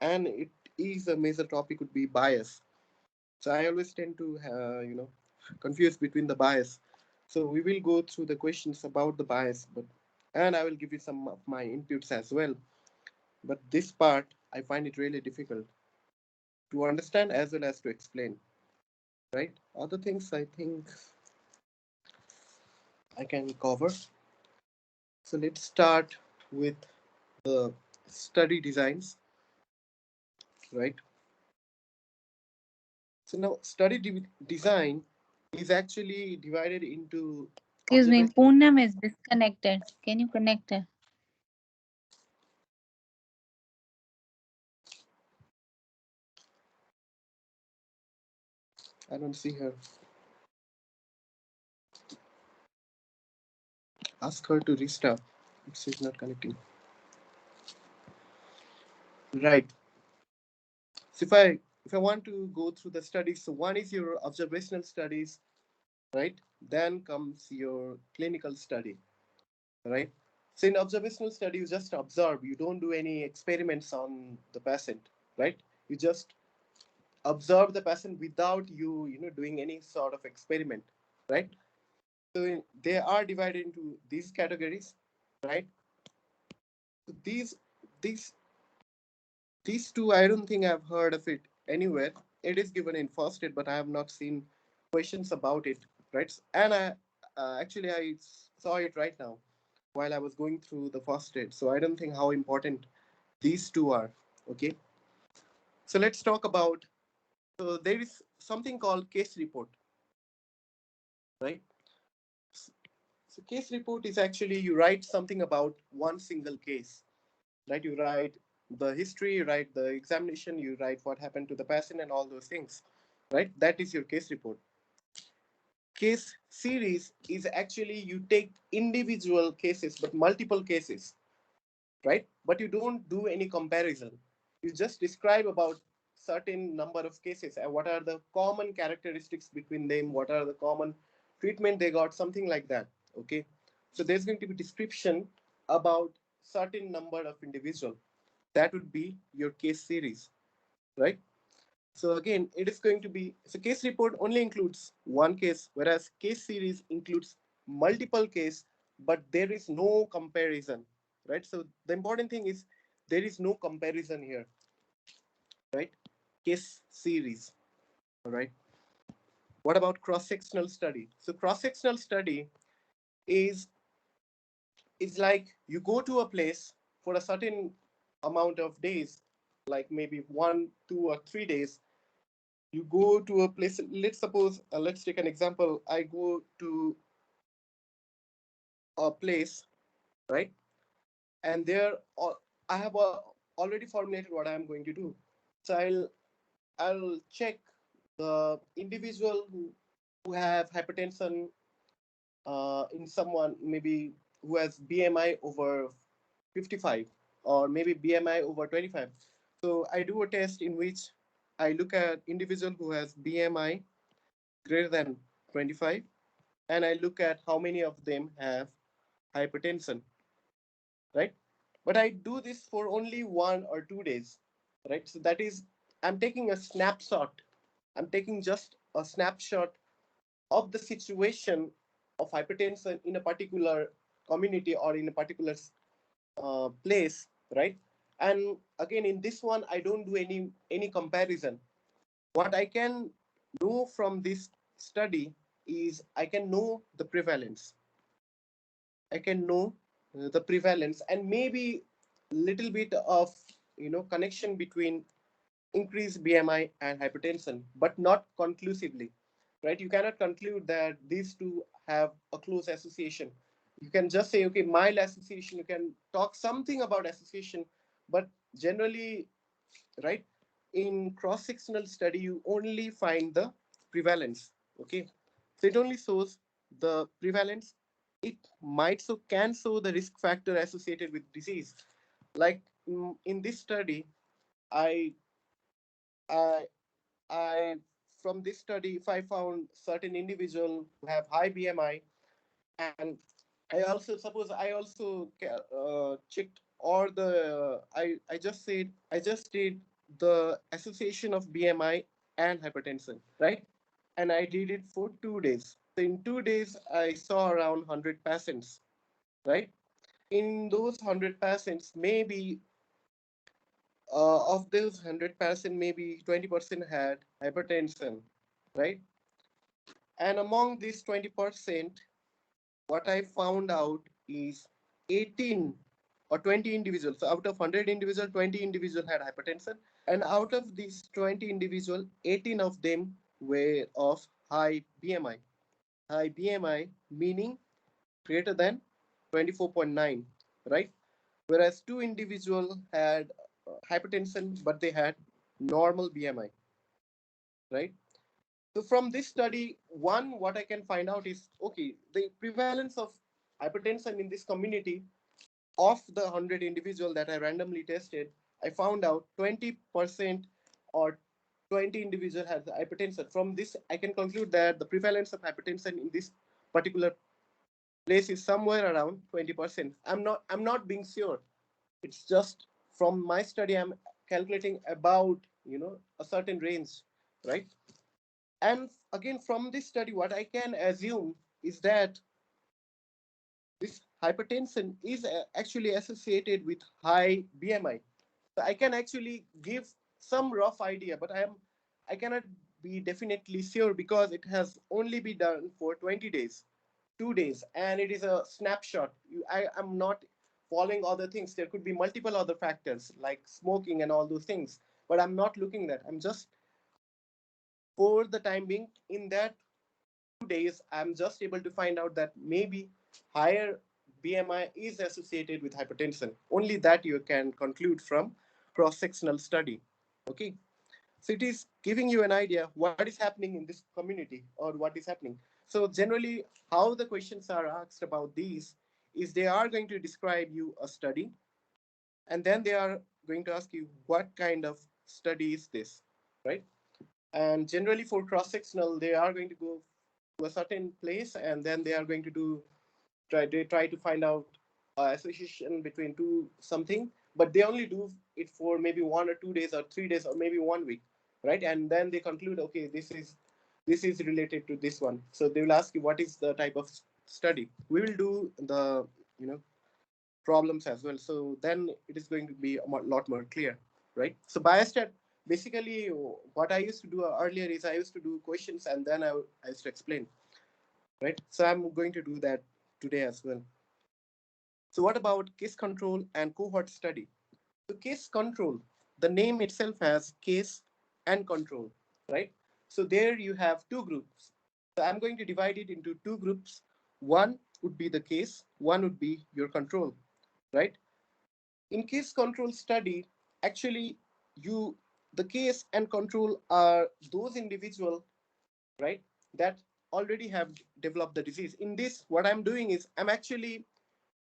and it is a major topic would be bias. So I always tend to confuse between the bias. So we will go through the questions about the bias, but and I will give you some of my inputs as well. But this part I find it really difficult to understand as well as to explain. Right? Other things I think I can cover. So let's start with the study designs. Right? So now design is actually divided into Excuse me, observational. Poonam is disconnected. Can you connect her? I don't see her. Ask her to restart. It's not connecting. Right. So if I want to go through the studies, so one is your observational studies, right? Then comes your clinical study, right? So in observational study, you just observe. You don't do any experiments on the patient, right? You just observe the patient without doing any sort of experiment, right? So they are divided into these categories, right? So these two, I don't think I've heard of it anywhere. It is given in first aid, but I have not seen questions about it, right? And actually I saw it right now while I was going through the first aid. So I don't think how important these two are. Okay, so let's talk about. So there is something called case report, right? So case report is actually you write something about one single case, right? You write the history, you write the examination, you write what happened to the patient and all those things, right? That is your case report. Case series is actually you take individual cases but multiple cases, right? But you don't do any comparison. You just describe about certain number of cases and what are the common characteristics between them, what are the common treatment they got, something like that. Okay, so there's going to be description about certain number of individual. That would be your case series, right? So again, it is going to be, so case report only includes one case, whereas case series includes multiple case, but there is no comparison, right? So the important thing is there is no comparison here, right? Case series, all right? What about cross-sectional study? So cross-sectional study is is like you go to a place for a certain amount of days, like maybe 1, 2, or 3 days. You go to a place, let's suppose, let's take an example. I go to a place, right? And there I have already formulated what I'm going to do. So I'll check the individual who have hypertension, in someone maybe who has BMI over 55 or maybe BMI over 25. So I do a test in which I look at individual who has BMI greater than 25, and I look at how many of them have hypertension, right? But I do this for only 1 or 2 days, right? So that is, I'm taking a snapshot. I'm taking just a snapshot of the situation of hypertension in a particular community or in a particular place, right? And again, in this one, I don't do any comparison. What I can know from this study is I can know the prevalence. I can know the prevalence and maybe little bit of connection between increased BMI and hypertension, but not conclusively, right? You cannot conclude that these two have a close association. You can just say, okay, mild association. You can talk something about association, but generally, right, in cross-sectional study, you only find the prevalence. Okay, so it only shows the prevalence. It might so can show the risk factor associated with disease. Like in this study, I I I from this study, if I found certain individual who have high BMI, and I also suppose I also checked or the I just did the association of BMI and hypertension, right? And I did it for 2 days. So in 2 days, I saw around 100 patients, right? In those 100 patients, maybe of those 100 patients, maybe 20% had hypertension, right? And among these 20%, what I found out is 18 or 20 individuals. So out of 100 individuals, 20 individuals had hypertension. And out of these 20 individuals, 18 of them were of high BMI. High BMI meaning greater than 24.9, right? Whereas two individuals had hypertension, but they had normal BMI, right? So from this study, one, what I can find out is, okay, the prevalence of hypertension in this community of the 100 individual that I randomly tested, I found out 20% or 20 individual has hypertension. From this, I can conclude that the prevalence of hypertension in this particular place is somewhere around 20%. I'm not being sure. It's just from my study, I'm calculating about, a certain range, right? And again, from this study, what I can assume is that this hypertension is actually associated with high BMI. So I can actually give some rough idea, but I cannot be definitely sure because it has only been done for 20 days, 2 days, and it is a snapshot. I am not following other things. There could be multiple other factors like smoking and all those things, but I'm not looking that. I'm just for the time being in that 2 days, I'm just able to find out that maybe higher BMI is associated with hypertension. Only that you can conclude from cross-sectional study. Okay, so it is giving you an idea what is happening in this community or what is happening. So generally, how the questions are asked about these is they are going to describe you a study, and then they are going to ask you what kind of study is this, right? And generally for cross sectional they are going to go to a certain place and then they are going to do try to find out association between two something, but they only do it for maybe 1 or 2 days or 3 days or maybe 1 week, right? And then they conclude, okay, this is related to this one. So they will ask you what is the type of study. We will do the you know problems as well. So then it is going to be a lot more clear, right? So biostat, basically what I used to do earlier is I used to do questions and then I used to explain, right? So I'm going to do that today as well. So what about case control and cohort study? So case control, the name itself has case and control, right? So there you have two groups. So I'm going to divide it into two groups. One would be the case, one would be your control, right? In case control study, actually you the case and control are those individual, right, that already have developed the disease. In this, what I'm doing is I'm actually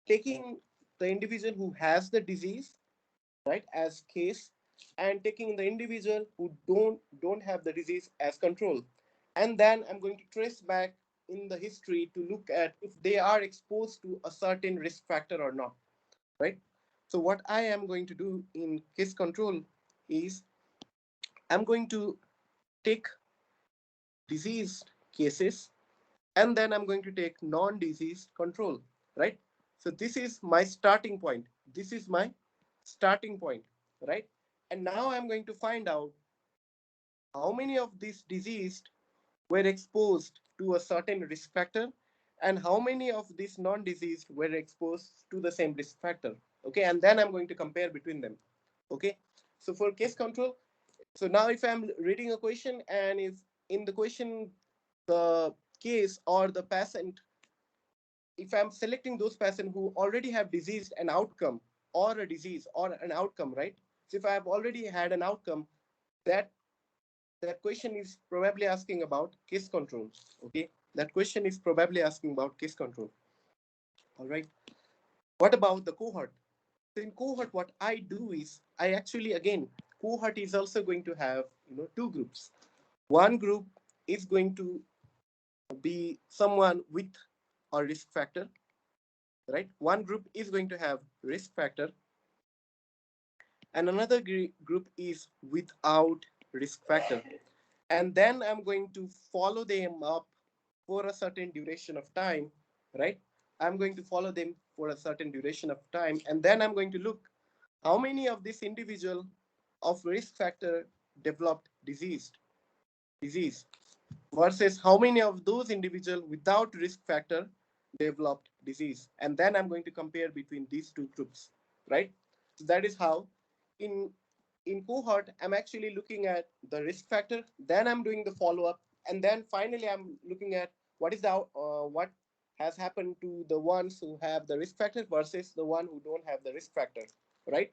taking the individual who has the disease, right, as case, and taking the individual who don't have the disease as control. And then I'm going to trace back in the history to look at if they are exposed to a certain risk factor or not, right? So what I am going to do in case control is I'm going to take diseased cases and then I'm going to take non-diseased control, right? So this is my starting point. This is my starting point, right? And now I'm going to find out how many of these diseased were exposed to a certain risk factor and how many of these non-diseased were exposed to the same risk factor. Okay, and then I'm going to compare between them. Okay, so for case control, so now if I'm reading a question and if in the question the case or the patient, if I'm selecting those patients who already have disease an outcome or a disease or an outcome, right? So if I have already had an outcome, that that question is probably asking about case control. Okay, that question is probably asking about case control. All right. What about the cohort? So in cohort, what I do is I actually again cohort is also going to have two groups. One group is going to be someone with a risk factor, right? One group is going to have risk factor, and another group is without risk factor. And then I'm going to follow them up for a certain duration of time, right? I'm going to follow them for a certain duration of time, and then I'm going to look how many of this individual of risk factor developed disease versus how many of those individuals without risk factor developed disease, and then I'm going to compare between these two groups, right? So that is how in cohort I'm actually looking at the risk factor, then I'm doing the follow up, and then finally I'm looking at what has happened to the ones who have the risk factor versus the one who don't have the risk factor, right?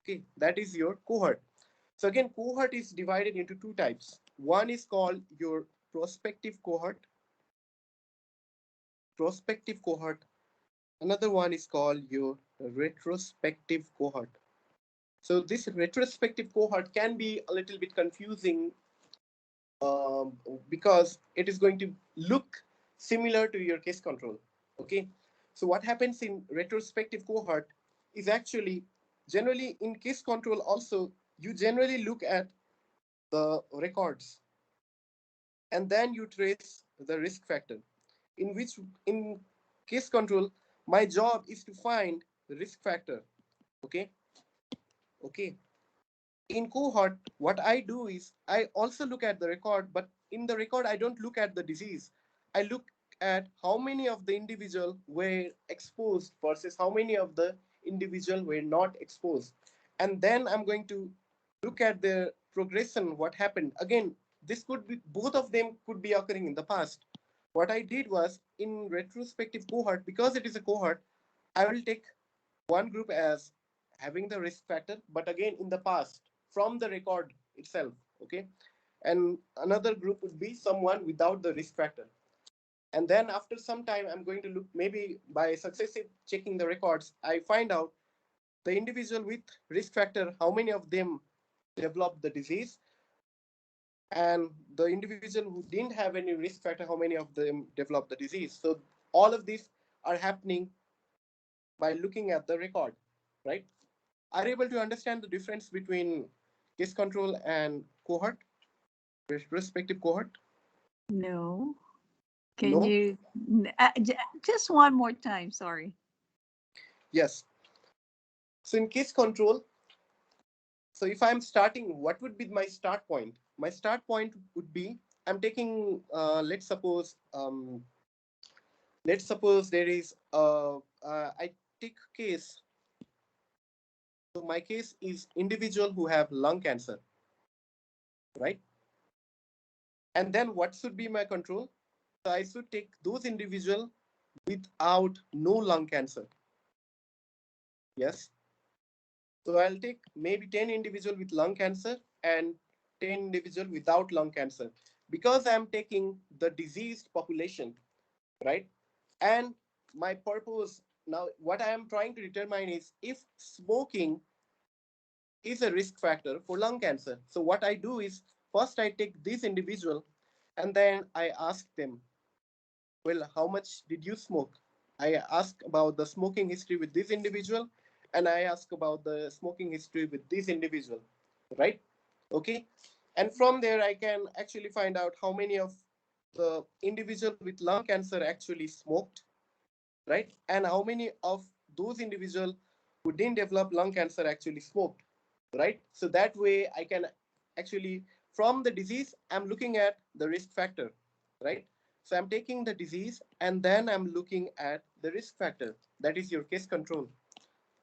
Okay, that is your cohort. So again, cohort is divided into two types. One is called your prospective cohort, prospective cohort. Another one is called your retrospective cohort. So this retrospective cohort can be a little bit confusing, because it is going to look similar to your case control. Okay, so what happens in retrospective cohort is actually generally in case control also you generally look at the records and then you trace the risk factor, in which in case control my job is to find the risk factor. Okay, okay. In cohort what I do is I also look at the record, but in the record I don't look at the disease. I look at how many of the individual were exposed versus how many of the individual were not exposed, and then I'm going to look at the progression, what happened. Again, this could be, both of them could be occurring in the past. What I did was in retrospective cohort, because it is a cohort, I will take one group as having the risk factor, but again in the past from the record itself. Okay, and another group would be someone without the risk factor. And then after some time I'm going to look, maybe by successive checking the records I find out the individual with risk factor, how many of them developed the disease, and the individual who didn't have any risk factor, how many of them developed the disease. So all of these are happening by looking at the record, right? Are you able to understand the difference between case control and cohort, respective cohort? No. Can No? you just one more time? Sorry. Yes. So in case control, so if I'm starting, what would be my start point? My start point would be I'm taking, let's suppose there is, I take case. So my case is individual who have lung cancer, right? And then what should be my control? So I should take those individual without no lung cancer. Yes. So I'll take maybe 10 individual with lung cancer and 10 individual without lung cancer, because I'm taking the diseased population, right? And my purpose now, what I am trying to determine is if smoking is a risk factor for lung cancer. So what I do is first I take this individual and then I ask them, well, how much did you smoke? I ask about the smoking history with this individual, and I ask about the smoking history with this individual, right? Okay. And from there, I can actually find out how many of the individual with lung cancer actually smoked, right? And how many of those individuals who didn't develop lung cancer actually smoked, right? So that way I can actually, from the disease, I'm looking at the risk factor, right? So I'm taking the disease and then I'm looking at the risk factor. That is your case control.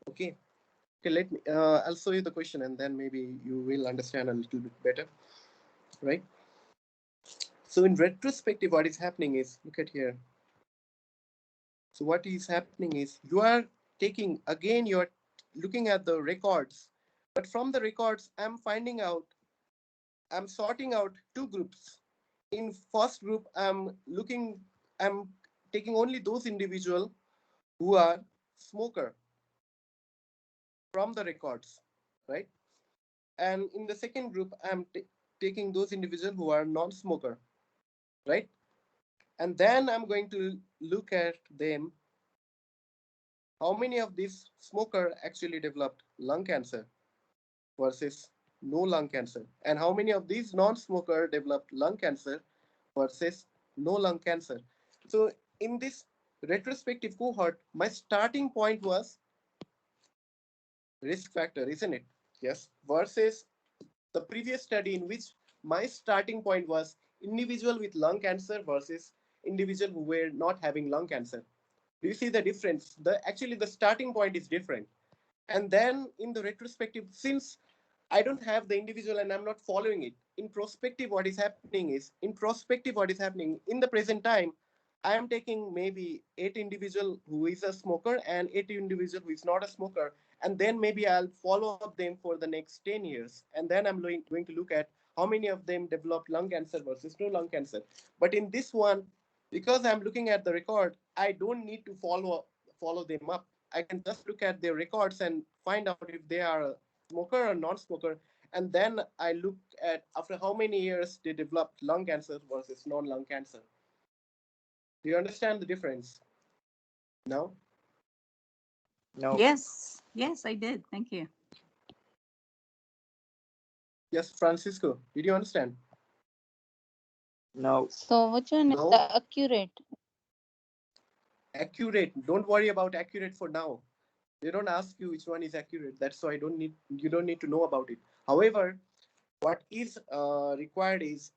Okay. Okay, I'll show you the question and then maybe you will understand a little bit better, right? So in retrospective, what is happening is, look at here. So what is happening is you are taking, again, you're looking at the records, but from the records, I'm sorting out two groups. In first group, I'm taking only those individual who are smoker from the records, right? And in the second group, taking those individuals who are non-smoker, right? And then I'm going to look at them, how many of these smoker actually developed lung cancer, versus no lung cancer, and how many of these non-smoker developed lung cancer versus no lung cancer. So in this retrospective cohort, my starting point was risk factor, isn't it? Yes. Versus the previous study in which my starting point was individual with lung cancer versus individual who were not having lung cancer. Do you see the difference? The starting point is different. And then in the retrospective, since I don't have the individual and I'm not following it, in prospective what is happening in the present time, I am taking maybe 8 individual who is a smoker and 8 individual who is not a smoker, and then maybe I'll follow up them for the next 10 years, and then I'm going to look at how many of them developed lung cancer versus no lung cancer. But in this one, because I'm looking at the record, I don't need to follow them up. I can just look at their records and find out if they are a smoker or non-smoker, and then I look at after how many years they developed lung cancer versus non-lung cancer. Do you understand the difference now? No. Yes. Yes, I did. Thank you. Yes, Francisco, did you understand? No. So which one is No. the accurate? Accurate. Don't worry about accurate for now. They don't ask you which one is accurate. That's why you don't need to know about it. However, what is required is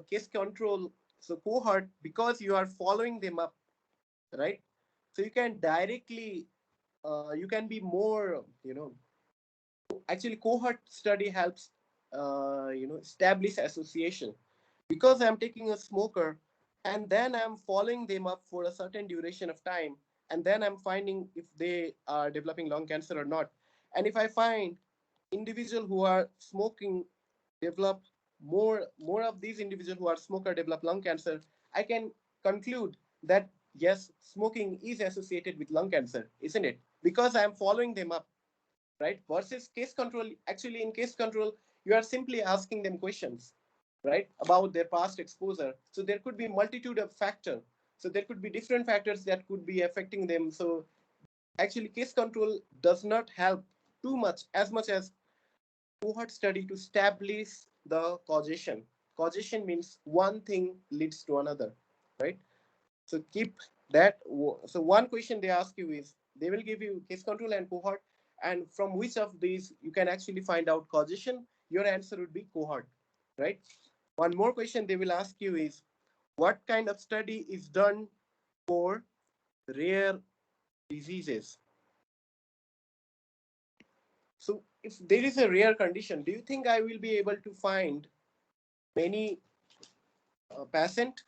case control. So cohort, because you are following them up, right? So you can directly you can be more actually cohort study helps establish association, because I'm taking a smoker and then I'm following them up for a certain duration of time, and then I'm finding if they are developing lung cancer or not. And if I find individual who are smoking develop more of these individuals who are smoker develop lung cancer, I can conclude that yes, smoking is associated with lung cancer, isn't it? Because I'm following them up, right? Versus case control, actually in case control, you are simply asking them questions, right, about their past exposure. So there could be multitude of factors. So there could be different factors that could be affecting them. So actually case control does not help too much as much as cohort study to establish the causation. Causation means one thing leads to another, right? So keep that. So one question they ask you is, they will give you case control and cohort, and from which of these you can actually find out causation. Your answer would be cohort, right? One more question they will ask you is, what kind of study is done for rare diseases? So if there is a rare condition, do you think I will be able to find many patient?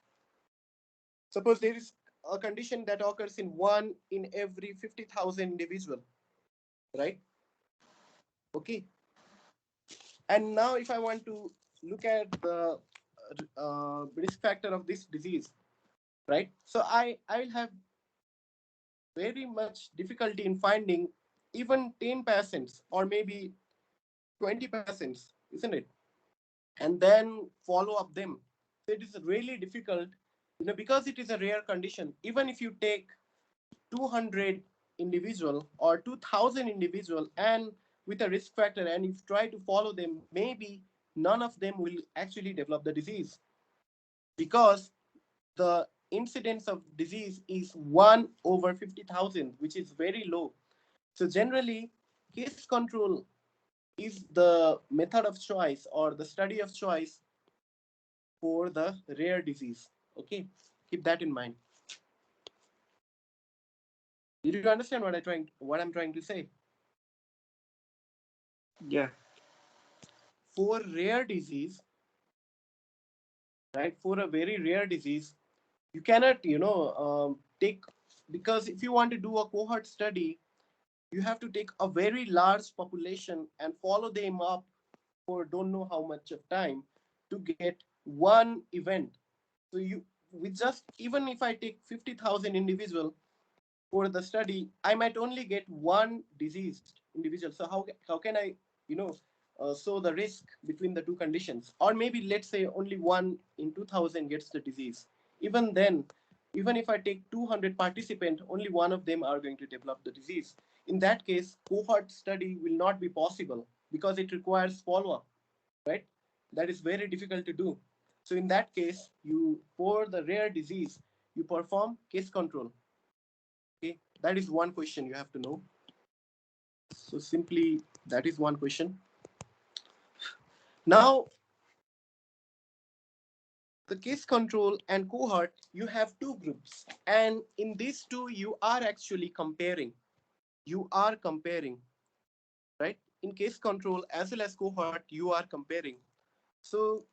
Suppose there is a condition that occurs in one in every 50,000 individual, right? Okay. And now if I want to look at the risk factor of this disease, right? So I will have very much difficulty in finding even 10 patients or maybe 20 patients, isn't it? And then follow up them. So it is really difficult, because it is a rare condition. Even if you take 200 individual or 2000 individual and with a risk factor, and if you try to follow them, maybe none of them will actually develop the disease, because the incidence of disease is 1 over 50,000, which is very low. So generally case control is the method of choice or the study of choice for the rare disease. Okay, keep that in mind. Did you understand what I'm trying to say? Yeah. For rare disease, right? For a very rare disease, you cannot, take, because if you want to do a cohort study, you have to take a very large population and follow them up for don't know how much of time to get one event. So you, with just, even if I take 50,000 individual for the study, I might only get one diseased individual. So how can I, so the risk between the two conditions? Or maybe let's say only one in 2,000 gets the disease. Even then, even if I take 200 participants, only one of them are going to develop the disease. In that case, cohort study will not be possible. because it requires follow-up, right? That is very difficult to do. So in that case, you for the rare disease, you perform case control. Okay, that is one question you have to know. So simply that is one question. Now the case control and cohort, you have two groups, and in these two you are actually comparing. You are comparing, right? In case control as well as cohort, you are comparing. So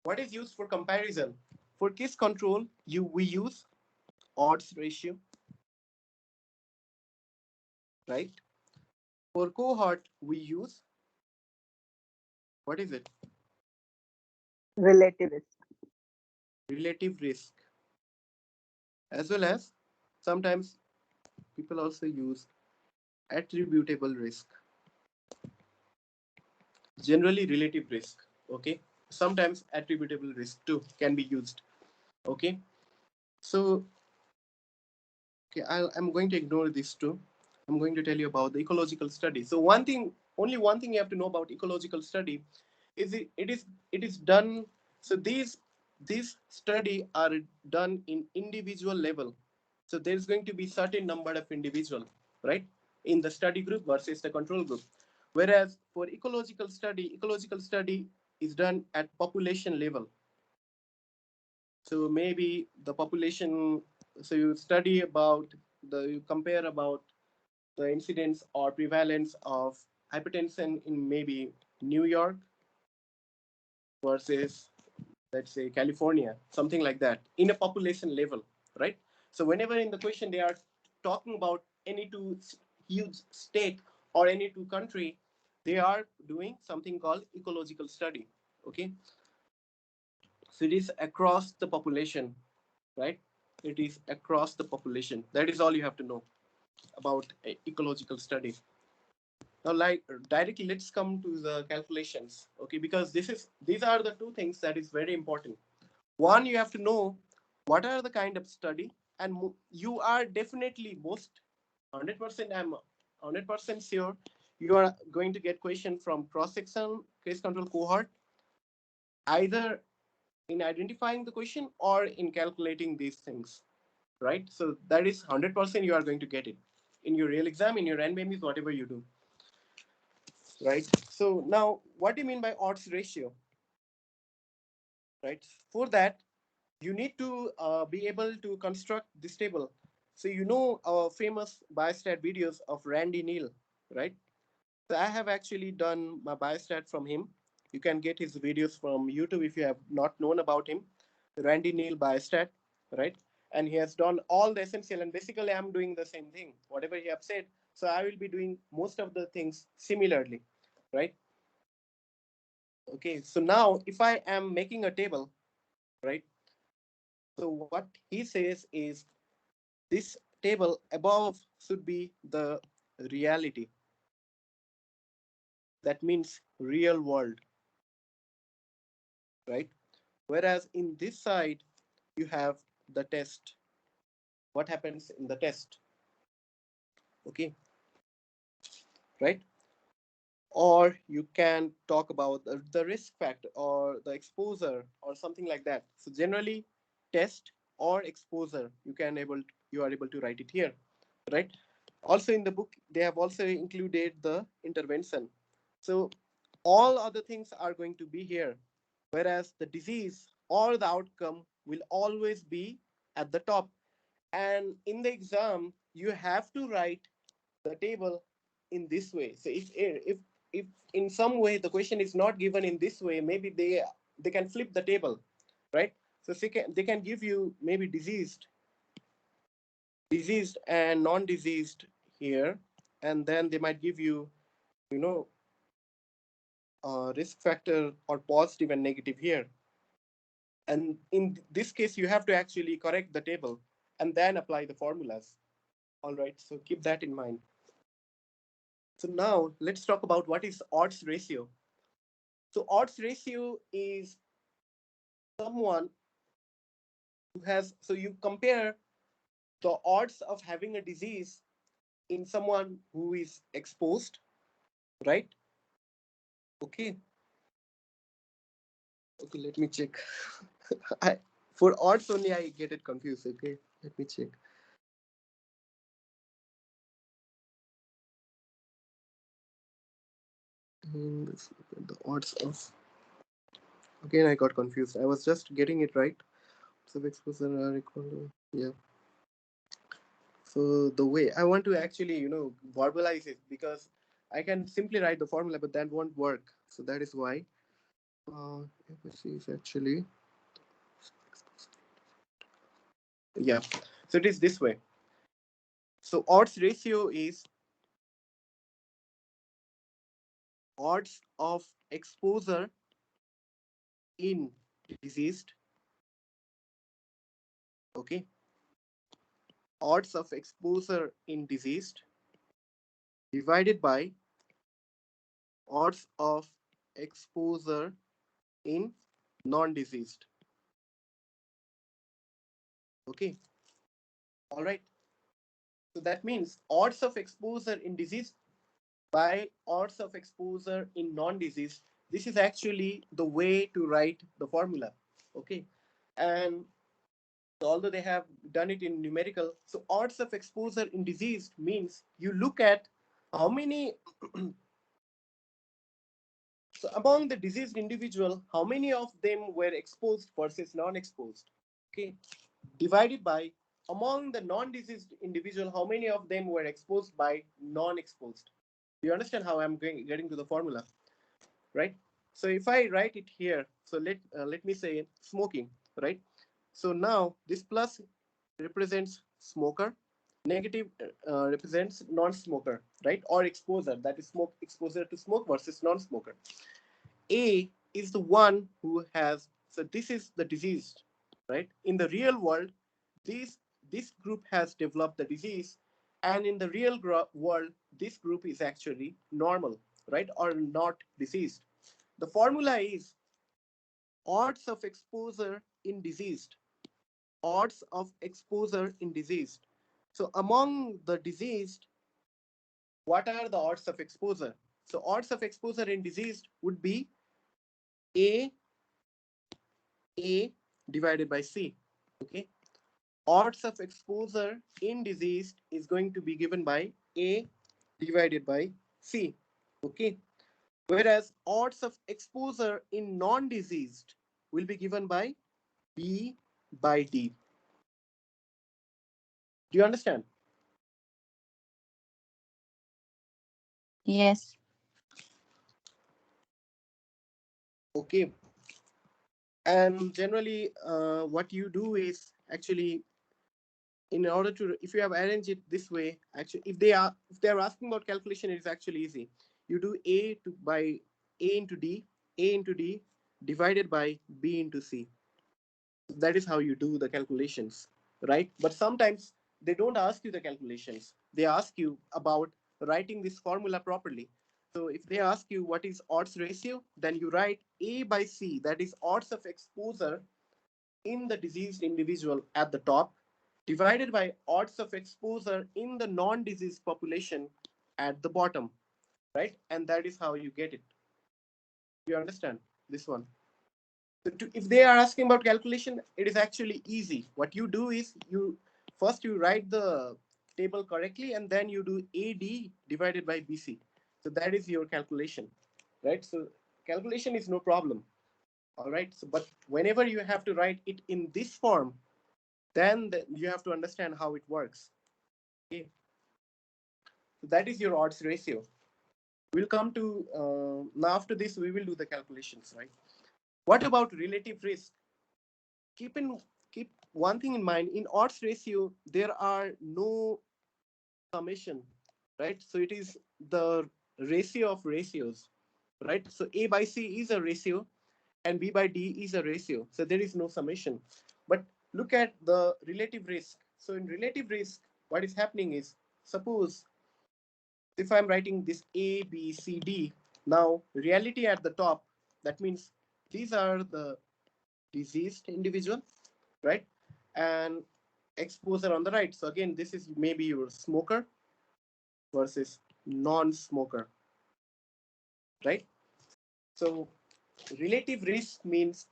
what is used for comparison? For case control, we use odds ratio, right? For cohort, we use what is it? Relativist. Relative risk, as well as sometimes people also use attributable risk. Generally, relative risk. Okay. Sometimes attributable risk too can be used. Okay. So okay, I'm going to ignore this too. I'm going to tell you about the ecological study. So only one thing you have to know about ecological study is it is done. So these study are done in individual level. So there's going to be certain number of individual, right, in the study group versus the control group. Whereas for ecological study is done at population level. So maybe the population. So you study about you compare about the incidence or prevalence of hypertension in maybe New York versus, let's say, California, something like that, in a population level, right? So whenever in the question they are talking about any two huge state or any two country, they are doing something called ecological study. Okay, so it is across the population, right? It is across the population. That is all you have to know about ecological study. Now, like directly, let's come to the calculations. Okay, because these are the two things that is very important. One, you have to know what are the kind of study, and you are definitely most 100%. I'm 100% sure you are going to get question from cross section case control cohort, either in identifying the question or in calculating these things, right? So that is 100% you are going to get it in your real exam, in your NBMEs, whatever you do, right? So now, what do you mean by odds ratio, right? For that, you need to be able to construct this table. So you know our famous biostat videos of Randy Neal, right? So I have actually done my biostat from him. You can get his videos from YouTube if you have not known about him. Randy Neal biostat, right? And he has done all the essential. And basically, I'm doing the same thing. Whatever he have said, so I will be doing most of the things similarly, right? Okay. So now, if I am making a table, right? So what he says is this table above should be the reality. That means real world, right? Whereas in this side, you have the test. What happens in the test? Okay, right? Or you can talk about the risk factor or the exposure or something like that. So generally, test or exposure, you are able to write it here, right? Also in the book, they have also included the intervention. So all other things are going to be here, whereas the disease or the outcome will always be at the top. And in the exam, you have to write the table in this way. So if in some way the question is not given in this way, maybe they can flip the table, right? So they can give you maybe diseased and non-diseased here, and then they might give you, you know, risk factor or positive and negative here. And in this case, you have to actually correct the table and then apply the formulas. All right, so keep that in mind. So now let's talk about what is odds ratio. So odds ratio is someone who has, so you compare the odds of having a disease in someone who is exposed, right? Okay. Okay, let me check. I, for odds only, I get it confused. Okay, let me check. The odds of. Again, I got confused. I was just getting it right. So exposure are equal to, yeah. So the way I want to actually, verbalize it, because I can simply write the formula, but that won't work. So that is why. FSC is actually, yeah. So it is this way. So odds ratio is odds of exposure in diseased. Okay, odds of exposure in diseased divided by odds of exposure in non-diseased. Okay, all right. So that means odds of exposure in disease by odds of exposure in non-disease. This is actually the way to write the formula. Okay, and although they have done it in numerical, so odds of exposure in disease means you look at how many. So among the diseased individual, how many of them were exposed versus non-exposed? Okay, divided by among the non-diseased individual, how many of them were exposed by non-exposed? Do you understand how I'm getting to the formula, right? So if I write it here, so let me say smoking, right? So now this plus represents smoker, negative represents non-smoker, right? Or exposure, that is smoke exposure to smoke versus non-smoker. A is the one who has, so this is the disease, right? In the real world, this group has developed the disease, and in the real world, this group is actually normal, right? Or not diseased. The formula is odds of exposure in diseased, odds of exposure in diseased. So among the diseased, what are the odds of exposure? So odds of exposure in diseased would be A A divided by C. Okay. Odds of exposure in diseased is going to be given by A divided by C. Okay. Whereas odds of exposure in non-diseased will be given by B by D. Do you understand? Yes. Okay. And generally, what you do is actually, in order to, if you have arranged it this way, actually if they are asking about calculation, it is actually easy. You do a into d divided by b into c. That is how you do the calculations, right? But sometimes they don't ask you the calculations, they ask you about writing this formula properly. So if they ask you what is odds ratio, then you write a by c, that is odds of exposure in the diseased individual at the top, divided by odds of exposure in the non-diseased population at the bottom, right? And that is how you get it. You understand this one? So if they are asking about calculation, it is actually easy. What you do is you write the table correctly, and then you do AD divided by BC. So that is your calculation, right? So calculation is no problem. All right. So, but whenever you have to write it in this form, then you have to understand how it works. Okay. So that is your odds ratio. We'll come to now. After this, we will do the calculations, right? What about relative risk? Keep in keep one thing in mind. In odds ratio, there are no summation, right? So it is the ratio of ratios, right? So A by C is a ratio, and B by D is a ratio. So there is no summation. But look at the relative risk. So in relative risk, what is happening is, suppose if I'm writing this A, B, C, D, now reality at the top, that means these are the diseased individual, right? And exposure on the right. So again, this is maybe your smoker versus non-smoker, right? So relative risk means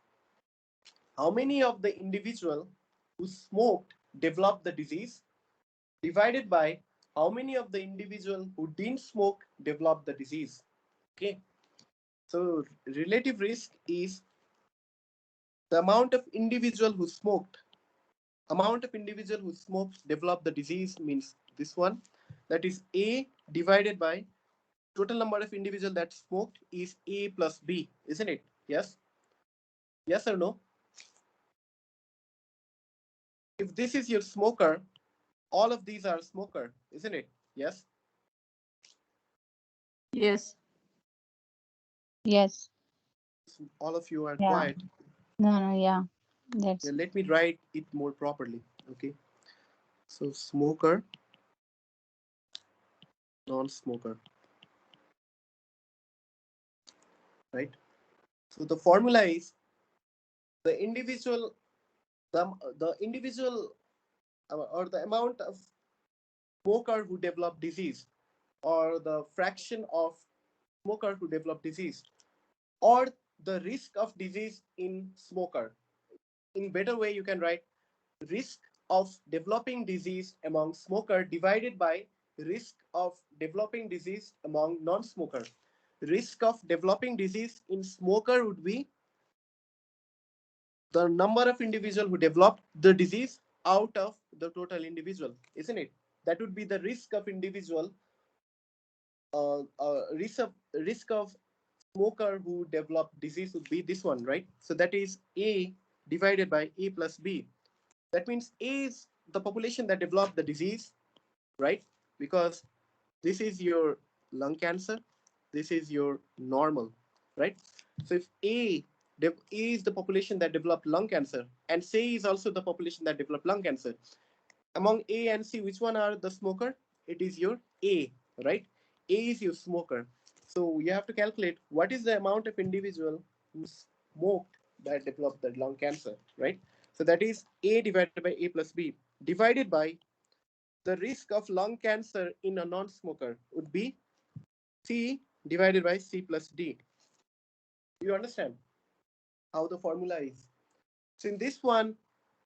how many of the individual who smoked developed the disease divided by how many of the individual who didn't smoke developed the disease. Okay. So relative risk is the amount of individual who smoked develop the disease means this one, that is A divided by total number of individual that smoked is A plus B, isn't it? Yes or no? If this is your smoker, all of these are smoker, isn't it? Yes. Yes. Yes. All of you are Yeah. quiet. No, yeah. Yeah, That's let me write it more properly. Okay. So smoker, non-smoker, right? So the formula is the individual, the individual or the amount of smoker who develop disease, or the fraction of smoker who develop disease, or the risk of disease in smoker. In better way, you can write risk of developing disease among smoker divided by risk of developing disease among non-smoker. Risk of developing disease in smoker would be the number of individual who develop the disease out of the total individual, isn't it? That would be the risk of individual, risk of smoker who develop disease would be this one, right? So that is A divided by A plus B. That means A is the population that developed the disease, right? Because this is your lung cancer, this is your normal, right? So if A is the population that developed lung cancer, and C is also the population that developed lung cancer, among A and C, which one are the smoker? It is your A, right? A is your smoker. So you have to calculate what is the amount of individual who smoked that developed the lung cancer, right? So that is A divided by A plus B divided by the risk of lung cancer in a non-smoker would be C divided by C plus D. Do you understand how the formula is? So in this one,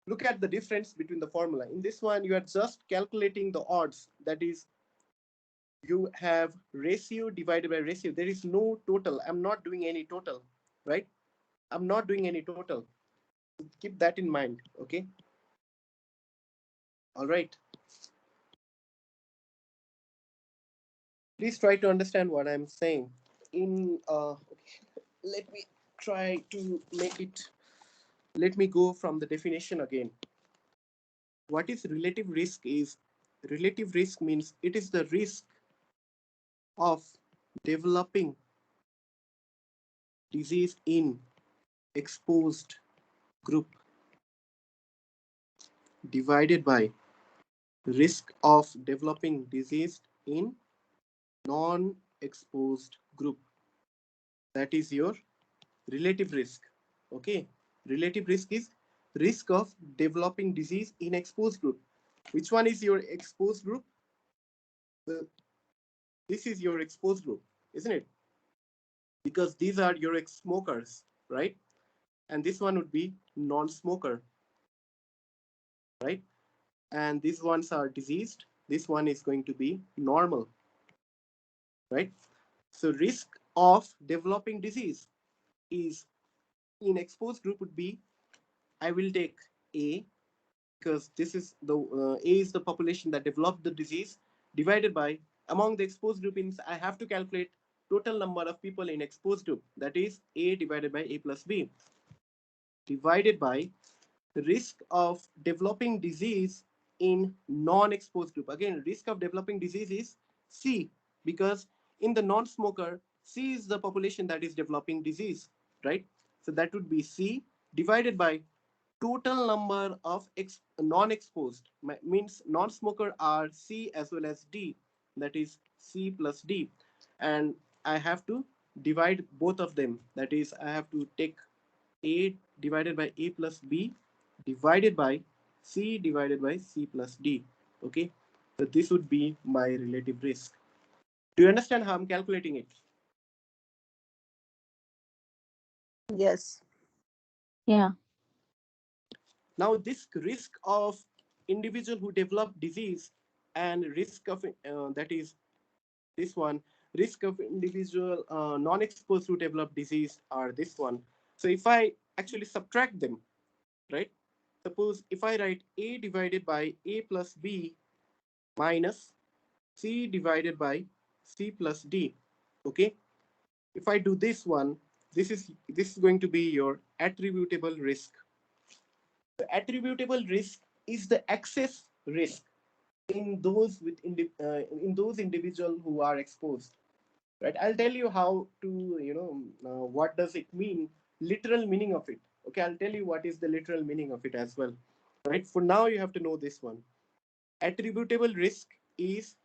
look at the difference between the formula. In this one, you are just calculating the odds. That is, you have ratio divided by ratio. There is no total. I'm not doing any total, right? I'm not doing any total. Keep that in mind, okay? All right. Please try to understand what I'm saying. Okay, let me try to make it. Let me go from the definition again. What is relative risk is, relative risk means it is the risk of developing disease in exposed group divided by risk of developing disease in non-exposed group. That is your relative risk. Okay. Relative risk is risk of developing disease in exposed group. Which one is your exposed group? This is your exposed group, isn't it? Because these are your ex-smokers, right? And this one would be non-smoker, right? And these ones are diseased. This one is going to be normal, right? So risk of developing disease is in exposed group would be, I will take A, because this is the A is the population that developed the disease, divided by among the exposed group means I have to calculate total number of people in exposed group, that is A divided by A plus B, divided by risk of developing disease in non-exposed group. Again, risk of developing disease is C, because in the non-smoker, C is the population that is developing disease, right? So that would be C divided by total number of non-exposed, means non-smoker are C as well as D, that is C plus D. And I have to divide both of them, that is I have to take A divided by A plus B divided by C divided by C plus D. Okay, so this would be my relative risk. Do you understand how I'm calculating it? Yes. Yeah. Now, this risk of individual who develop disease and risk of that is this one, risk of individual non-exposed who develop disease are this one. So if I actually subtract them, right? Suppose if I write A divided by A plus B minus C divided by C plus D, okay? If I do this one, this is going to be your attributable risk. The attributable risk is the excess risk in those in those individuals who are exposed, right? I'll tell you how to, what does it mean, literal meaning of it. Okay, I'll tell you what is the literal meaning of it as well, right? For now you have to know this one. Attributable risk is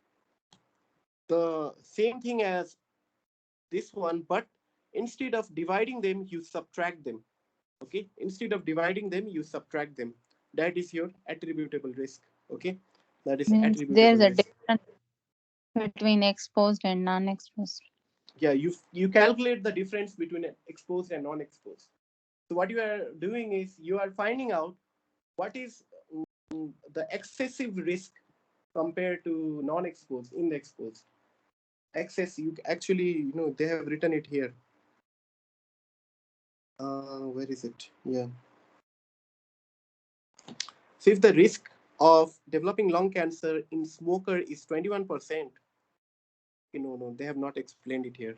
the same thing as this one, but instead of dividing them you subtract them. Okay, instead of dividing them you subtract them. That is your attributable risk. Okay, that is Means attributable there's a risk. difference between exposed and non-exposed. Yeah, you calculate the difference between exposed and non-exposed. So what you are doing is you are finding out what is the excessive risk compared to non-exposed in the exposed. Excess, you actually, they have written it here. Where is it? Yeah. So if the risk of developing lung cancer in smoker is 21%, no, they have not explained it here.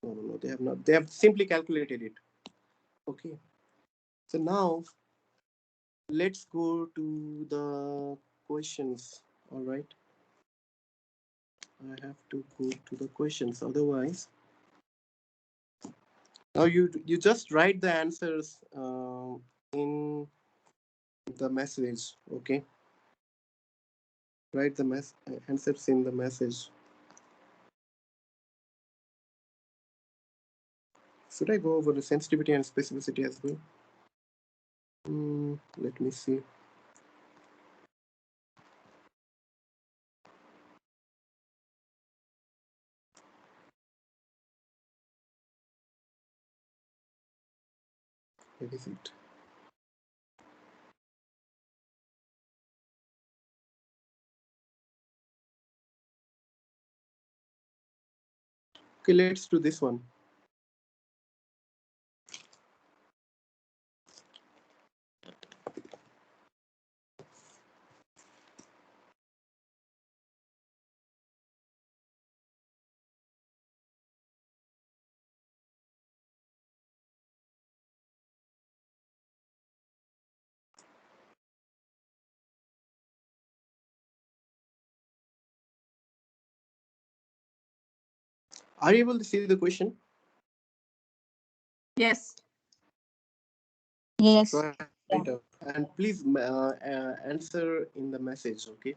No, they have not. They have simply calculated it. Okay. So now let's go to the questions. All right. I have to go to the questions. Otherwise, now you just write the answers in the message. Okay. Write the answers in the message. Should I go over the sensitivity and specificity as well? Let me see. Where is it? Okay, let's do this one. Are you able to see the question? Yes. Yes. Try it out. And please answer in the message, okay?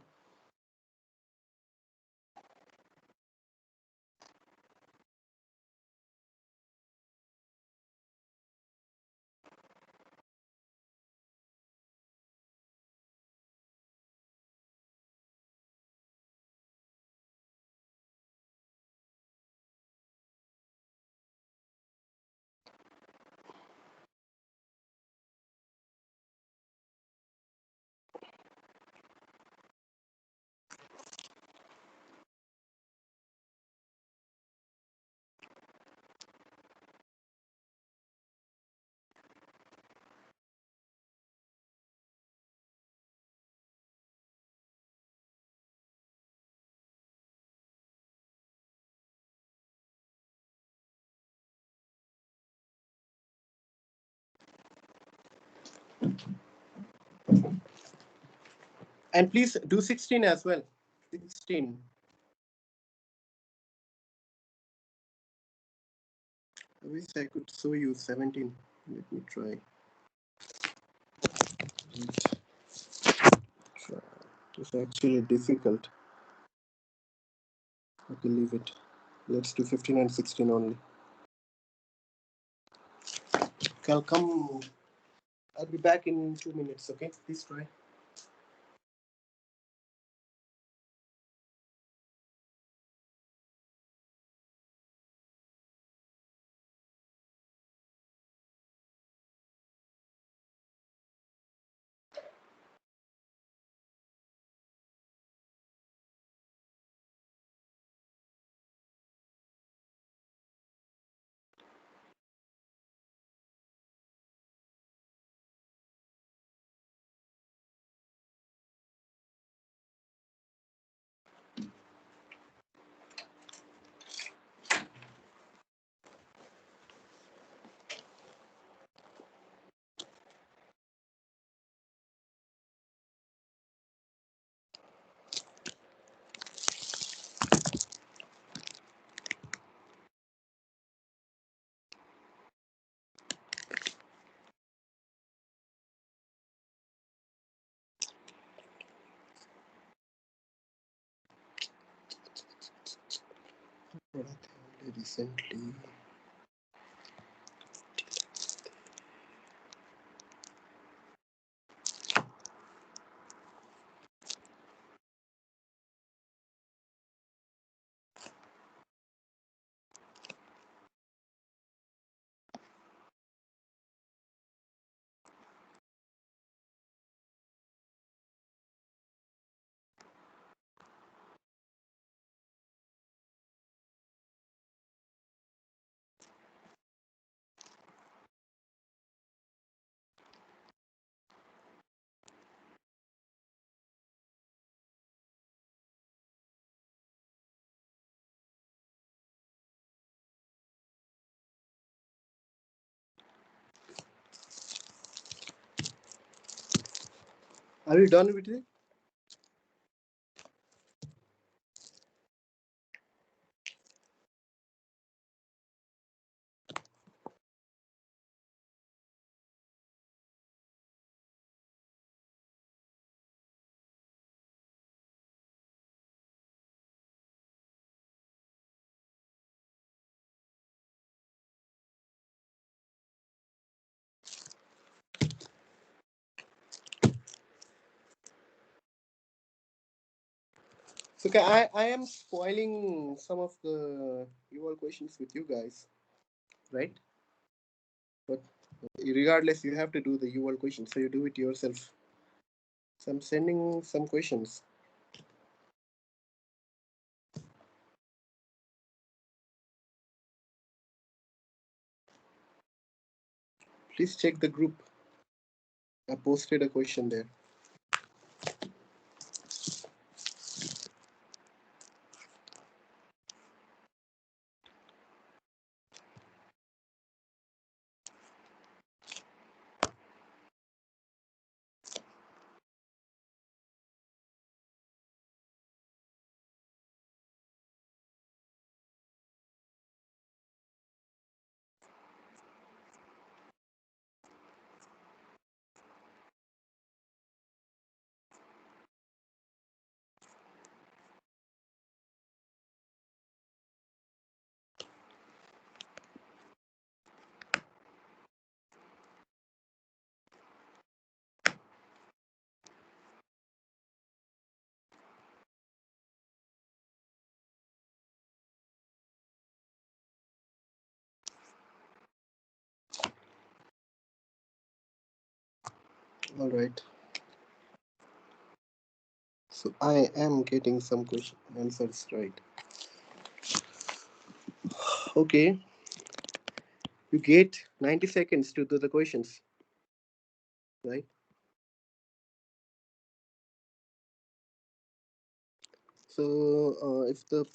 And please do 16 as well. 16. I wish I could show you 17. Let me try. It's actually difficult. Okay, leave it. Let's do 15 and 16 only. Okay, I'll come. I'll be back in 2 minutes, okay? Please try. Recently. Are you done with it? So okay, I am spoiling some of the UL questions with you guys, right? But regardless, you have to do the UL questions, so you do it yourself. So I'm sending some questions. Please check the group. I posted a question there. All right. So I am getting some question answers right. Okay, you get 90 seconds to do the questions, right? So if the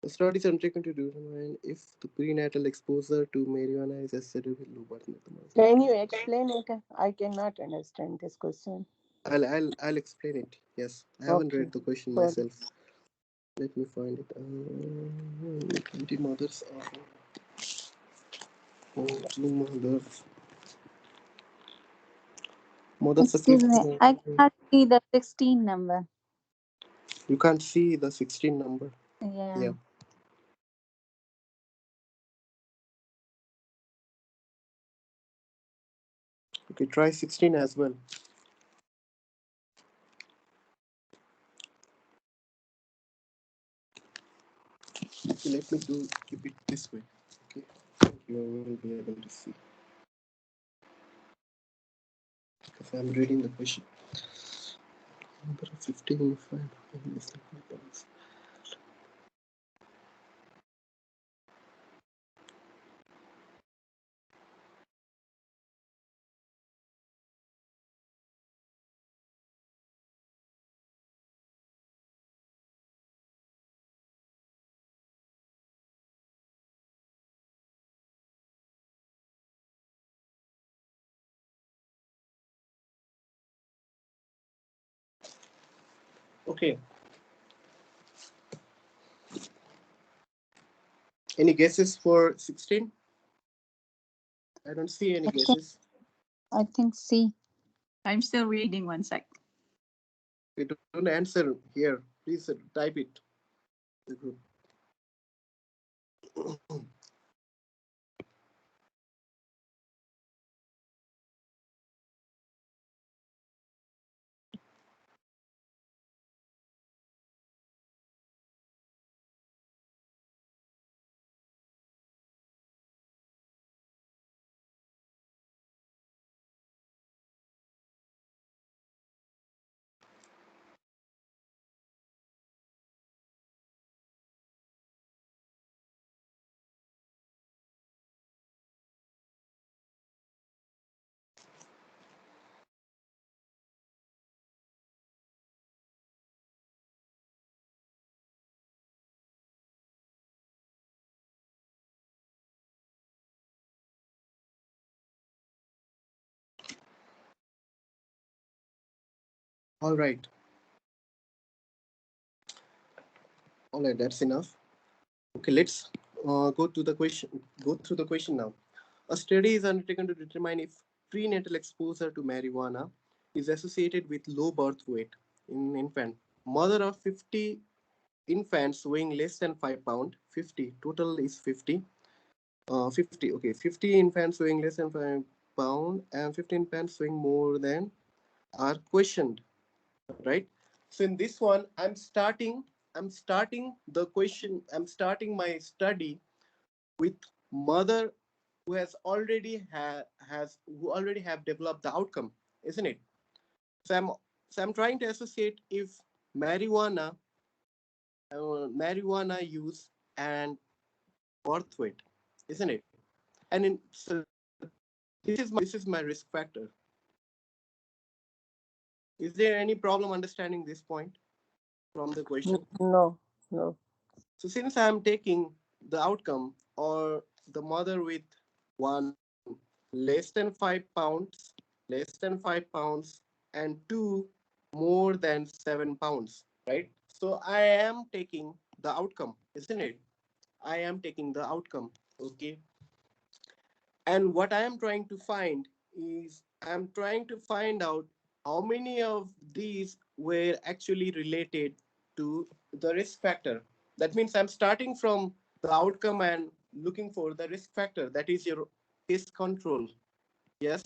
studies undertaken to determine if the prenatal exposure to marijuana is associated with low birth weight. Can you explain it? I cannot understand this question. I'll explain it. Yes, I haven't Okay. read the question Sorry. myself. Let me find it. 20 mothers are 2 mothers. Mothers Excuse me, I application. cannot see the 16 number. You can't see the 16 number. Yeah. Yeah. Okay, try 16 as well. Okay, let me do keep it this way. Okay, you will be able to see because I'm reading the question. Number of 15 5 Okay, any guesses for 16? I don't see any I think guesses. I think C. I'm still reading 1 sec. You don't answer here. Please type it. The group. All right. All right, that's enough. Okay, let's go to the question. Go through the question now. A study is undertaken to determine if prenatal exposure to marijuana is associated with low birth weight in infant. Mother of 50 infants weighing less than 5 pound, 50 total is 50. 50, okay, 50 infants weighing less than 5 pound and 15 infants weighing more than are questioned, right? So in this one, I'm starting my study with mother who has already has who already have developed the outcome, isn't it? So I'm trying to associate if marijuana marijuana use and birth weight, isn't it? And in so this is my risk factor. Is there any problem understanding this point from the question? No, no. So since I'm taking the outcome or the mother with one less than 5 pounds, and two more than 7 pounds, right? So I am taking the outcome, isn't it? I am taking the outcome. Okay. And what I am trying to find is I'm trying to find out how many of these were actually related to the risk factor. That means I'm starting from the outcome and looking for the risk factor. That is your case control. Yes,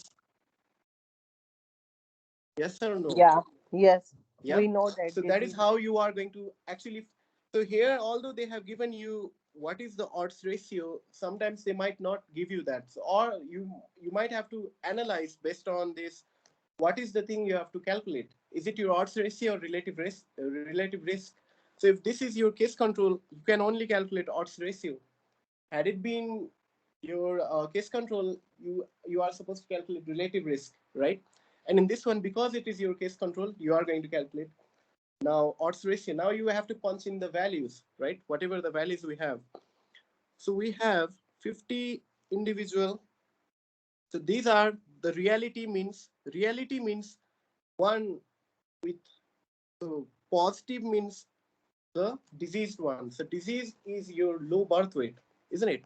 yes or no? Yeah, yes. Yeah. We know that So that is disease. how you are going to actually. So here, although they have given you what is the odds ratio, sometimes they might not give you that. So, or you might have to analyze based on this. What is the thing you have to calculate? Is it your odds ratio or relative risk? Relative risk. So if this is your case control, you can only calculate odds ratio. Had it been your case control, you are supposed to calculate relative risk, right? And in this one, because it is your case control, you are going to calculate now odds ratio. Now you have to punch in the values, right? Whatever the values we have. So we have 50 individual. So these are the reality means one with, so positive means the diseased one. So disease is your low birth weight, isn't it?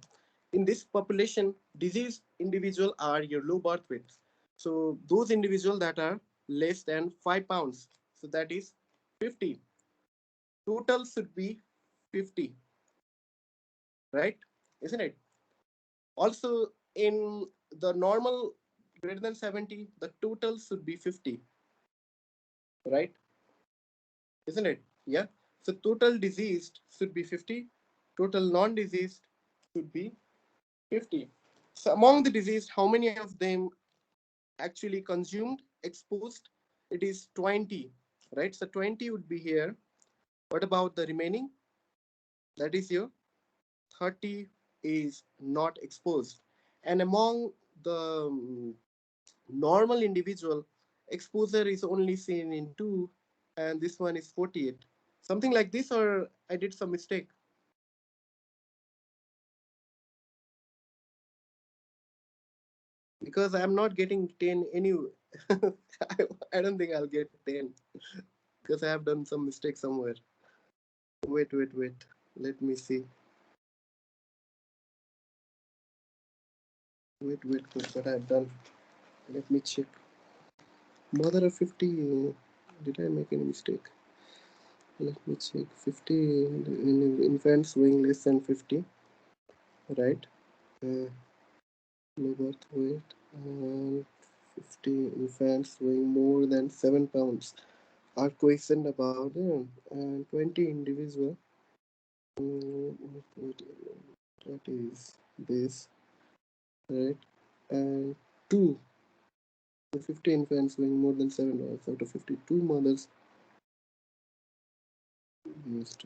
In this population, diseased individual are your low birth weight. So those individuals that are less than 5 pounds. So that is 50. Total should be 50, right? Isn't it? Also, in the normal greater than 70, the total should be 50, right? Isn't it? Yeah. So total diseased should be 50, total non-diseased should be 50. So among the diseased, how many of them actually consumed, exposed? It is 20, right? So 20 would be here. What about the remaining? That is your 30 is not exposed. And among the normal individual, exposure is only seen in 2, and this one is 48. Something like this, or I did some mistake? Because I'm not getting 10 anyway. I don't think I'll get 10 because I have done some mistake somewhere. Wait. Let me see. What I've done. Let me check. Mother of 50. Did I make any mistake? Let me check. 50 infants weighing less than 50. right? Uh, Low birth weight and 50 infants weighing more than 7 pounds are questioned about them, and 20 individual. mm, that is this, right? And two, the 50 infants weighing more than 7 pounds out of 52 mothers used.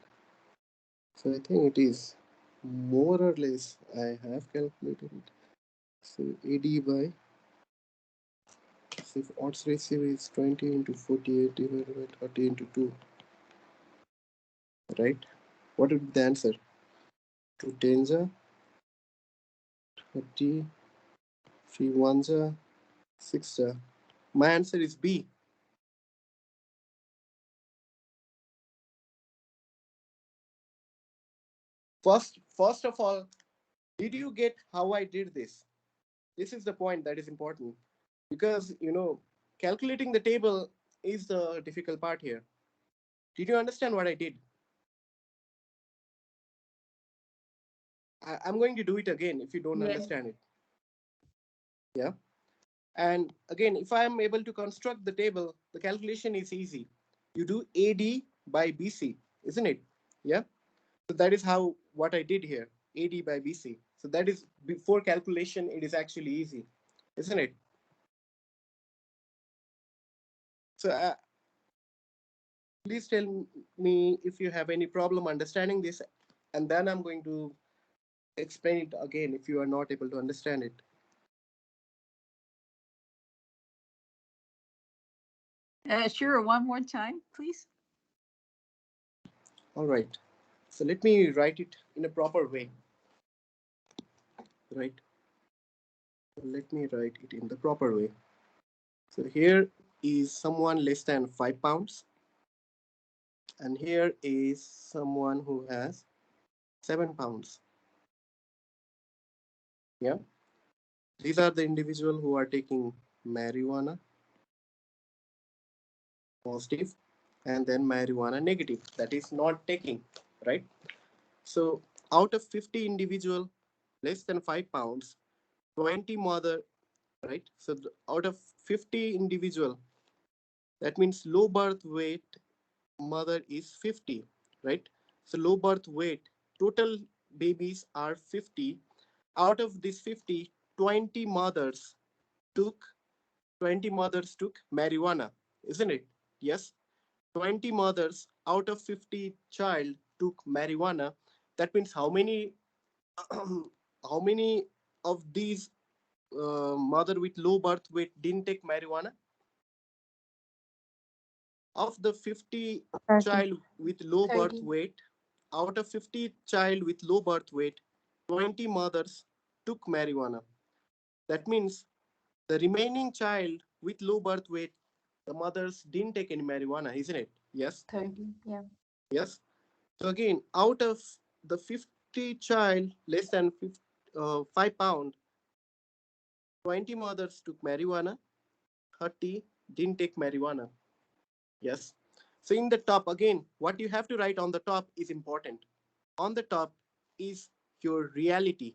So I think it is more or less. I have calculated it. So AD by, so if odds ratio is 20 into 48 divided by 30 into 2, right? What would be the answer? 2 tens are 30, 3 ones are 6 are. My answer is B. First of all, did you get how I did this? This is the point that is important, because calculating the table is the difficult part here. Did you understand what I did? I'm going to do it again if you don't Yes. understand it. Yeah. And again, if I am able to construct the table, the calculation is easy. You do AD by BC, isn't it? Yeah. So that is how what I did here, AD by BC. So that is before calculation, it is actually easy, isn't it? So please tell me if you have any problem understanding this, and then I'm going to explain it again if you are not able to understand it. Sure, one more time, please. All right. So let me write it in a proper way, right? Let me write it in the proper way. So here is someone less than 5 pounds, and here is someone who has 7 pounds. Yeah. These are the individual who are taking marijuana positive, and then marijuana negative, that is not taking, right? So out of 50 individual less than 5 pounds, 20 mother, right? So out of 50 individual, that means low birth weight mother is 50, right? So low birth weight, total babies are 50. Out of this 50, 20 mothers took 20 mothers took marijuana, isn't it? Yes. 20 mothers out of 50 child took marijuana. That means how many how many of these mother with low birth weight didn't take marijuana? Of the 50 30. child with low birth 30. weight, out of 50 child with low birth weight, 20 mothers took marijuana. That means the remaining child with low birth weight, the mothers didn't take any marijuana, isn't it? Yes. 30. Yeah. Yes. So again, out of the 50 child less than 5 pound, 20 mothers took marijuana, 30 didn't take marijuana. Yes. So in the top, again, what you have to write on the top is important. On the top is your reality.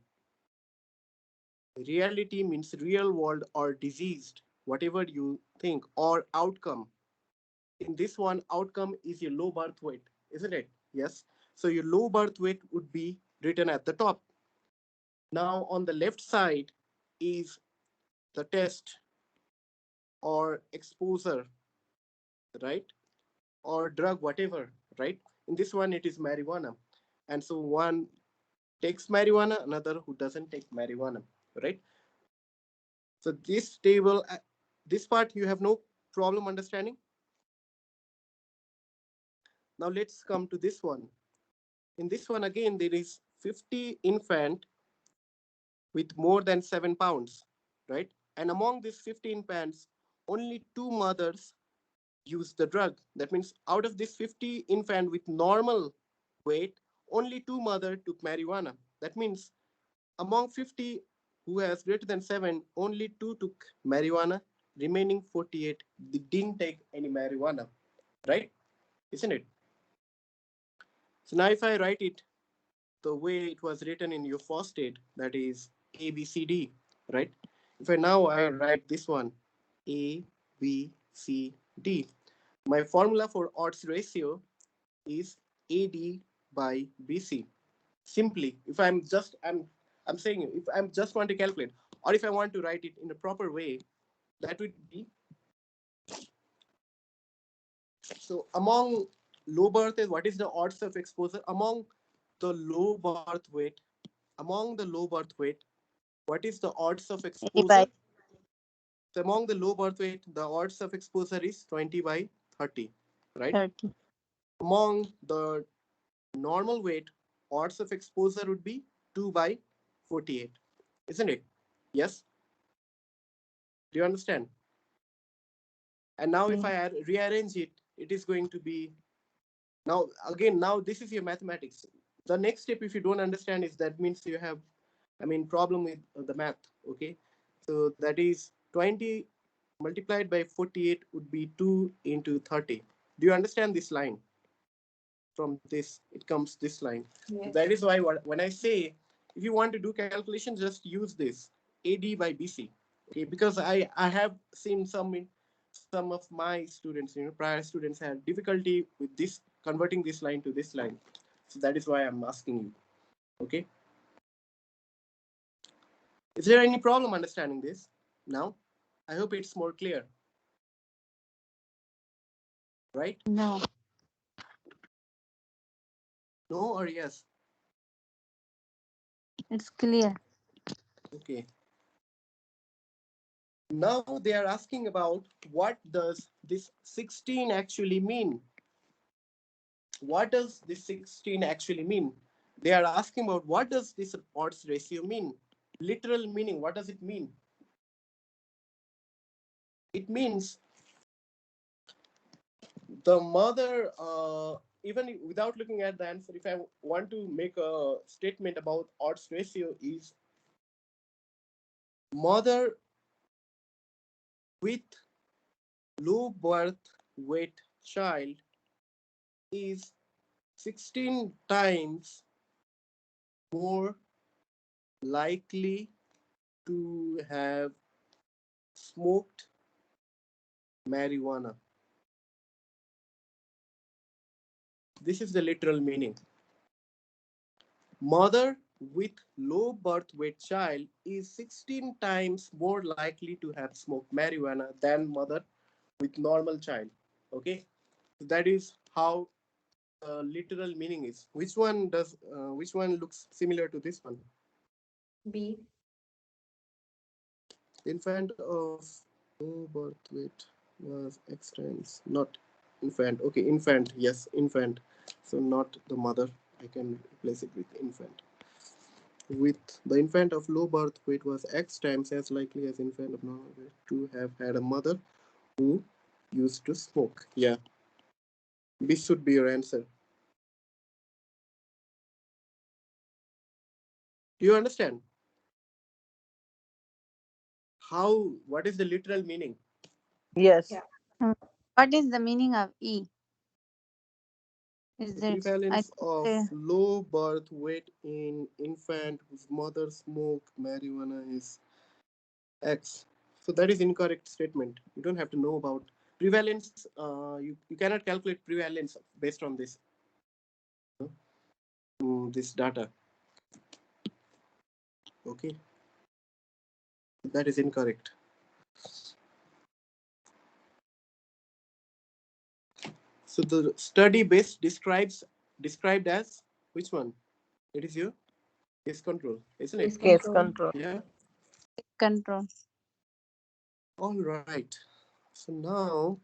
Reality means real world or diseased, whatever you think, or outcome. In this one, outcome is your low birth weight, isn't it? Yes. So your low birth weight would be written at the top. Now on the left side is the test or exposure, right? Or drug, whatever, right? In this one, it is marijuana. And so one takes marijuana, another who doesn't take marijuana, right? So this table, this part you have no problem understanding. Now let's come to this one. In this one again, there is 50 infant with more than 7 pounds, right? And among these 50 infants, only two mothers use the drug. That means out of this 50 infant with normal weight, only two mother took marijuana. That means among 50 who has greater than 7, only two took marijuana. Remaining 48 they didn't take any marijuana, right? Isn't it? So now if I write it, the way it was written in your first state, that is A, B, C, D, right? If I now I write this one, A, B, C, D, my formula for odds ratio is AD by BC. Simply, if I'm saying if I'm just want to calculate, or if I want to write it in a proper way, that would be so among low birth weight, what is the odds of exposure among the low birth weight? Among the low birth weight, what is the odds of A by exposure? So among the low birth weight, the odds of exposure is 20 by 30, right? 30. Among the normal weight, odds of exposure would be 2 by 48, isn't it? Yes? Do you understand? And now if Mm. I rearrange it, it is going to be now again. Now this is your mathematics. The next step, if you don't understand, is that means you have, I mean, problem with the math. Okay, so that is 20 multiplied by 48 would be 2 into 30. Do you understand this line? From this, it comes this line. Yes. That is why when I say if you want to do calculation, just use this AD by BC. Okay, because I have seen some of my students, prior students had difficulty with this converting this line to this line. So that is why I'm asking you. Okay, is there any problem understanding this now? I hope it's more clear, right? No. No or yes? It's clear. Okay. Now they are asking about what does this 16 actually mean? What does this 16 actually mean? They are asking about what does this odds ratio mean? Literal meaning, what does it mean? It means the mother, even without looking at the answer, if I want to make a statement about odds ratio, is mother with low birth weight child is 16 times more likely to have smoked marijuana. This is the literal meaning. Mother with low birth weight child is 16 times more likely to have smoked marijuana than mother with normal child. Okay, so that is how literal meaning is. Which one does? Which one looks similar to this one? B. Infant of low birth weight was X times, not infant. Okay, infant. Yes, infant. So not the mother. I can replace it with infant. With the infant of low birth weight was X times as likely as infant of normal weight to have had a mother who used to smoke. Yeah, this should be your answer. Do you understand how? What is the literal meaning? Yes. Yeah. Mm. What is the meaning of E? Is The there? I prevalence think of low birth weight in infant whose mother smoked marijuana is X. So that is incorrect statement. You don't have to know about prevalence. You cannot calculate prevalence based on this data. Okay, that is incorrect. So the study based described as which one? It is your case control, isn't it? Case Case control. control. Yeah. control. All right. So now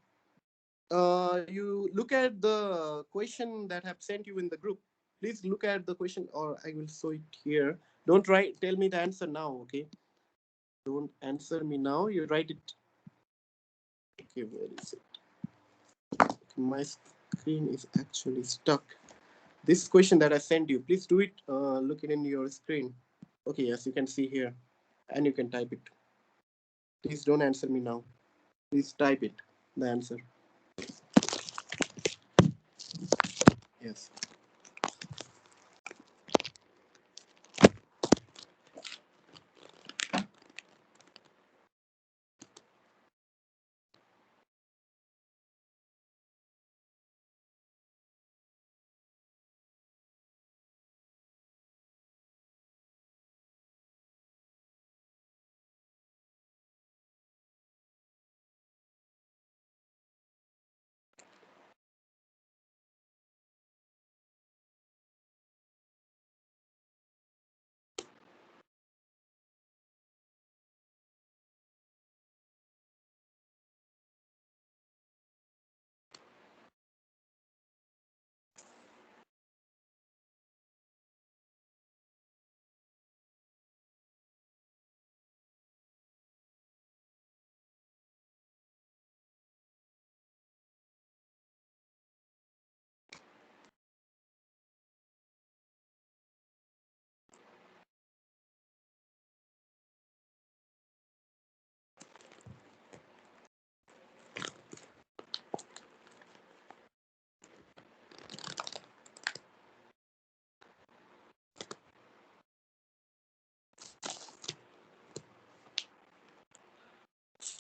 you look at the question that I have sent you in the group. Please look at the question, or I will show it here. Don't write. Tell me the answer now. Okay. Don't answer me now. You write it. Okay. Where is it? My screen is actually stuck. This question that I sent you, please do it. Look it in your screen. Okay, yes, you can see here, and you can type it. Please don't answer me now. Please type it, the answer. Yes.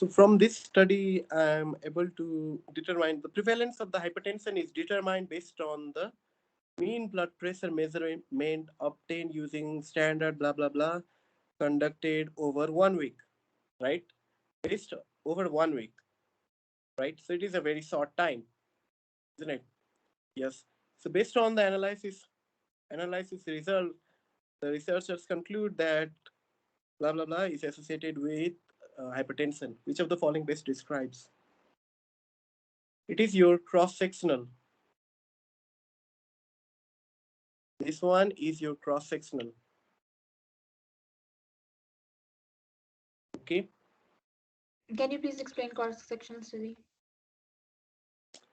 So from this study, I'm able to determine the prevalence of the hypertension is determined based on the mean blood pressure measurement obtained using standard blah blah blah conducted over 1 week, right? Based over 1 week, right? So it is a very short time, isn't it? Yes. So based on the analysis result, the researchers conclude that blah blah blah is associated with hypertension. Which of the following best describes? It is your cross sectional. This one is your cross sectional. Okay. Can you please explain cross-sectional study?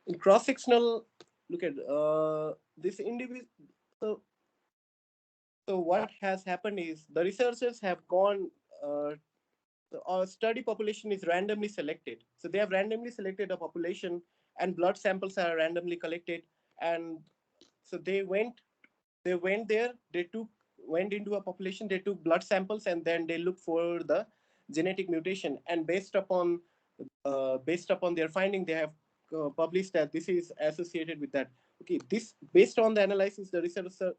In cross sectional, look at this individual. So, so what has happened is the researchers have gone. Uh, our study population is randomly selected. So they have randomly selected a population, and blood samples are randomly collected. And so they went there. They took went into a population. They took blood samples, and then they looked for the genetic mutation. And based upon their finding, they have published that this is associated with that. Okay, this based on the analysis, the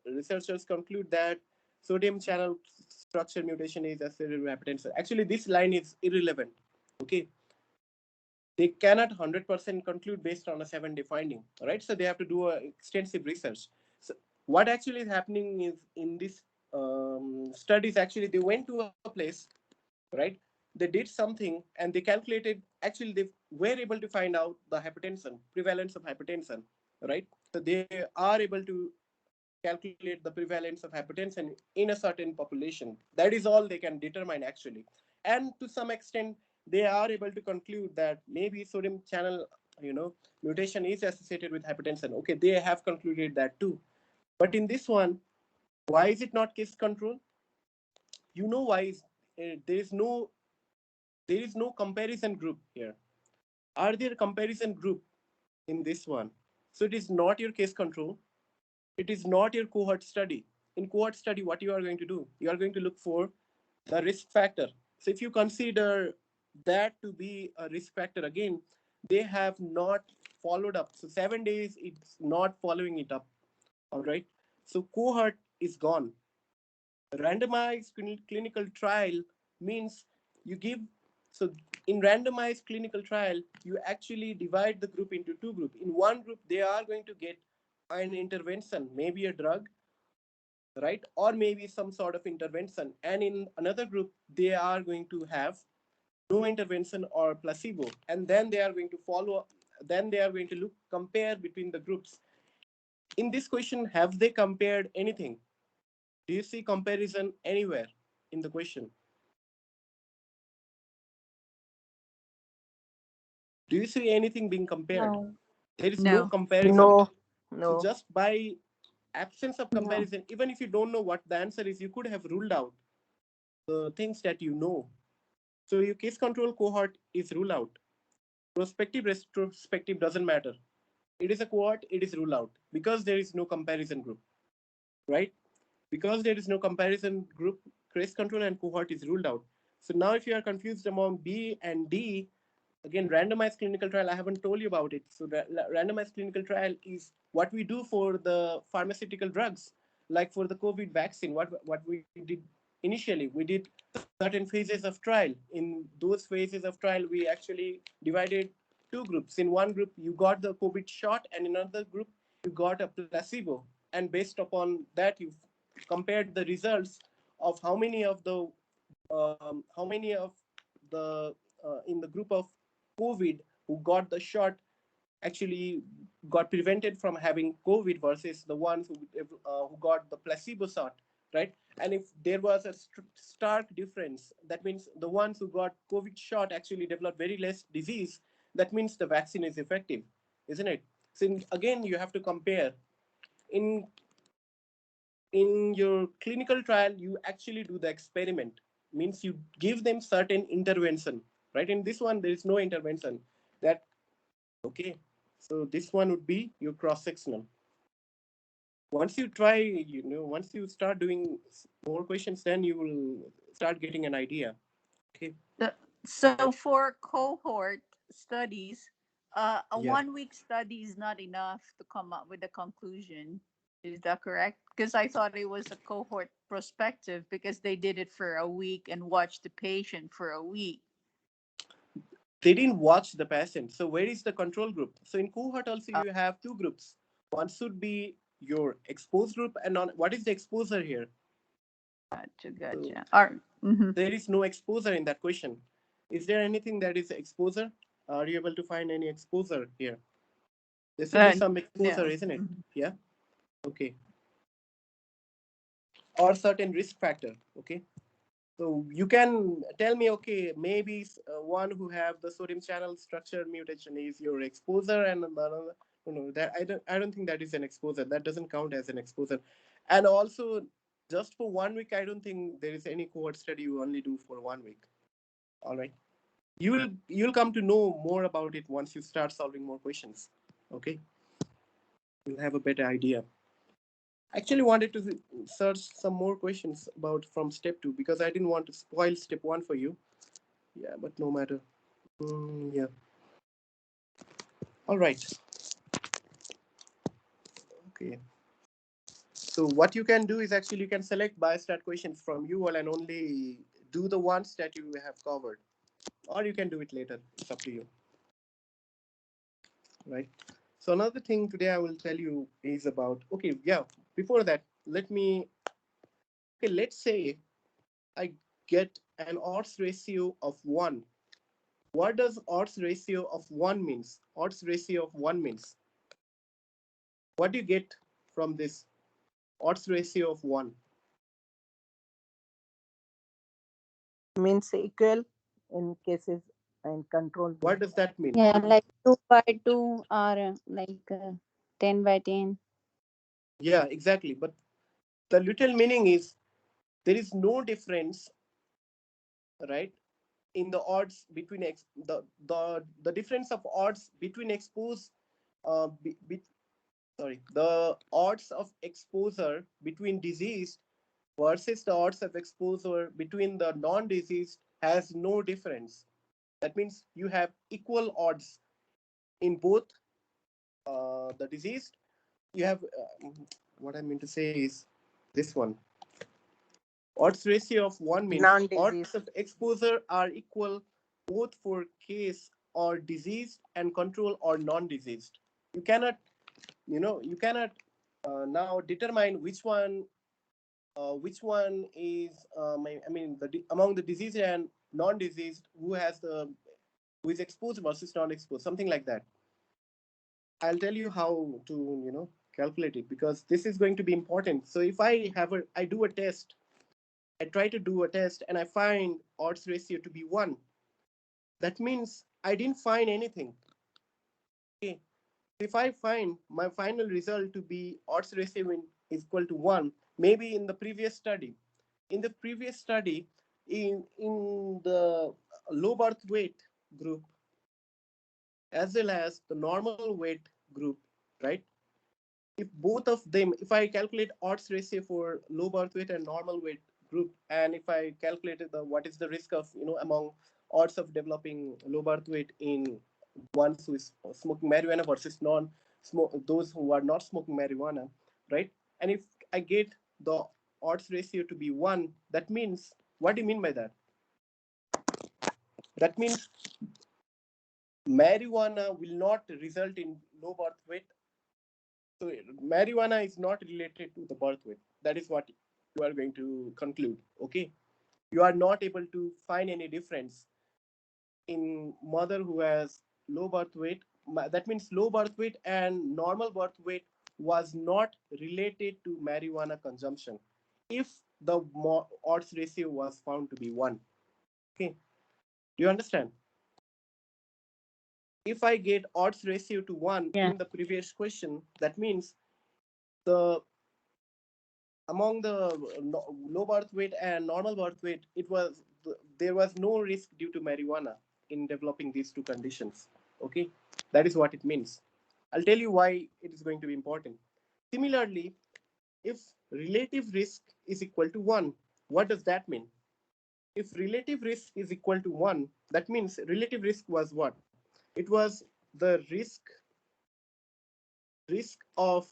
researchers conclude that sodium channel structure mutation is associated with hypertension. Actually, this line is irrelevant. Okay, they cannot 100% conclude based on a 7-day finding. Right, so they have to do extensive research. So what actually is happening is in this studies, actually they went to a place, right? They did something and they calculated, actually they were able to find out the hypertension, prevalence of hypertension, right? So they are able to calculate the prevalence of hypertension in a certain population. That is all they can determine actually. And to some extent, they are able to conclude that maybe sodium channel, mutation is associated with hypertension. Okay, they have concluded that too. But in this one, why is it not case control? You know why there is no comparison group here. Are there comparison group in this one? So it is not your case control. It is not your cohort study. In cohort study, what you are going to do? You are going to look for the risk factor. So if you consider that to be a risk factor, again, they have not followed up. So 7 days, it's not following it up. All right. So cohort is gone. Randomized clinical trial means you give, so in randomized clinical trial you actually divide the group into two groups. In one group they are going to get an intervention, maybe a drug, right, or maybe some sort of intervention, and in another group they are going to have no intervention or placebo, and then they are going to follow, then they are going to look compare between the groups. In this question, have they compared anything? Do you see comparison anywhere in the question? Do you see anything being compared? No. There is no No. comparison. No, So no. just by absence of No. comparison, even if you don't know what the answer is, you could have ruled out the things that you know. So your case control cohort is ruled out. Prospective, retrospective doesn't matter. It is a cohort, it is ruled out because there is no comparison group, right? Because there is no comparison group, case control and cohort is ruled out. So now if you are confused among B and D, again, randomized clinical trial, I haven't told you about it. So randomized clinical trial is what we do for the pharmaceutical drugs, like for the COVID vaccine. What we did initially, we did certain phases of trial. In those phases of trial, we actually divided two groups. In one group, you got the COVID shot, and in another group, you got a placebo. And based upon that, you compared the results of how many of the in the group of COVID who got the shot actually got prevented from having COVID versus the ones who got the placebo shot, right? And if there was a stark difference, that means the ones who got COVID shot actually developed very less disease. That means the vaccine is effective, isn't it? So again, you have to compare. In in your clinical trial, you actually do the experiment, means you give them certain intervention, right? In this one, there is no intervention. That okay. So this one would be your cross sectional. Once you try, once you start doing more questions, then you will start getting an idea. Okay. The, So for cohort studies, a Yeah. 1 week study is not enough to come up with a conclusion. Is that correct? Because I thought it was a cohort perspective because they did it for a week and watched the patient for a week. They didn't watch the patient. So where is the control group? So in cohort also Uh, you have two groups. One should be your exposed group and non. What is the exposure here? gotcha, So gotcha. All right. Mm-hmm. there is no exposure in that question. Is there anything that is exposure? Are you able to find any exposure here? There should be some exposure, No. isn't it? Mhm. Yeah. Okay. Or certain risk factor. Okay. So you can tell me, okay, maybe one who have the sodium channel structure mutation is your exposure, and another, that I don't think that is an exposure. That doesn't count as an exposure. And also, just for 1 week, I don't think there is any cohort study you only do for 1 week. All right, you'll come to know more about it once you start solving more questions. Okay, you'll have a better idea. Actually wanted to search some more questions about from step 2 because I didn't want to spoil step 1 for you. Yeah, but no matter. Yeah. All right. Okay. So what you can do is actually you can select biostat questions from you all and only do the ones that you have covered, or you can do it later. It's up to you, right? So another thing today I will tell you is about. Okay, yeah. Before that, let me. Okay, let's say I get an odds ratio of 1. What does odds ratio of 1 means? Odds ratio of 1 means. What do you get from this odds ratio of 1? Means equal in cases and control What group. does that mean? Yeah, like 2 by 2 or like 10 by 10. Yeah, exactly. But the little meaning is there is no difference, right, in the odds between the difference of odds between expose sorry, the odds of exposure between diseased versus the odds of exposure between the non-diseased has no difference. That means you have equal odds in both the diseased. You have what I mean to say is this one. Odds ratio of 1 means odds Non-disease. of exposure are equal both for case or diseased and control or non-diseased. You cannot, you cannot now determine which one is, I mean, among the diseased and non-diseased, who is exposed versus non-exposed, something like that. I'll tell you how to, calculate it because this is going to be important. So if I do a test, I try to do a test and I find odds ratio to be 1. That means I didn't find anything. Okay. If I find my final result to be odds ratio is equal to 1, maybe in the previous study, in the low birth weight group as well as the normal weight group, right? If both of them, if I calculate odds ratio for low birth weight and normal weight group, and if I calculated the what is the risk of, among odds of developing low birth weight in ones who is smoking marijuana versus non smoke those who are not smoking marijuana, right? And if I get the odds ratio to be 1, that means, what do you mean by that? That means marijuana will not result in low birth weight. So marijuana is not related to the birth weight. That is what you are going to conclude. Okay. You are not able to find any difference in mother who has low birth weight. That means low birth weight and normal birth weight was not related to marijuana consumption if the odds ratio was found to be 1. Okay. Do you understand? If I get odds ratio to 1 Yeah. in the previous question, that means the among the low birth weight and normal birth weight, there was no risk due to marijuana in developing these two conditions. Okay, that is what it means. I'll tell you why it is going to be important. Similarly, if relative risk is equal to 1, what does that mean? If relative risk is equal to 1, that means relative risk was what? It was the risk of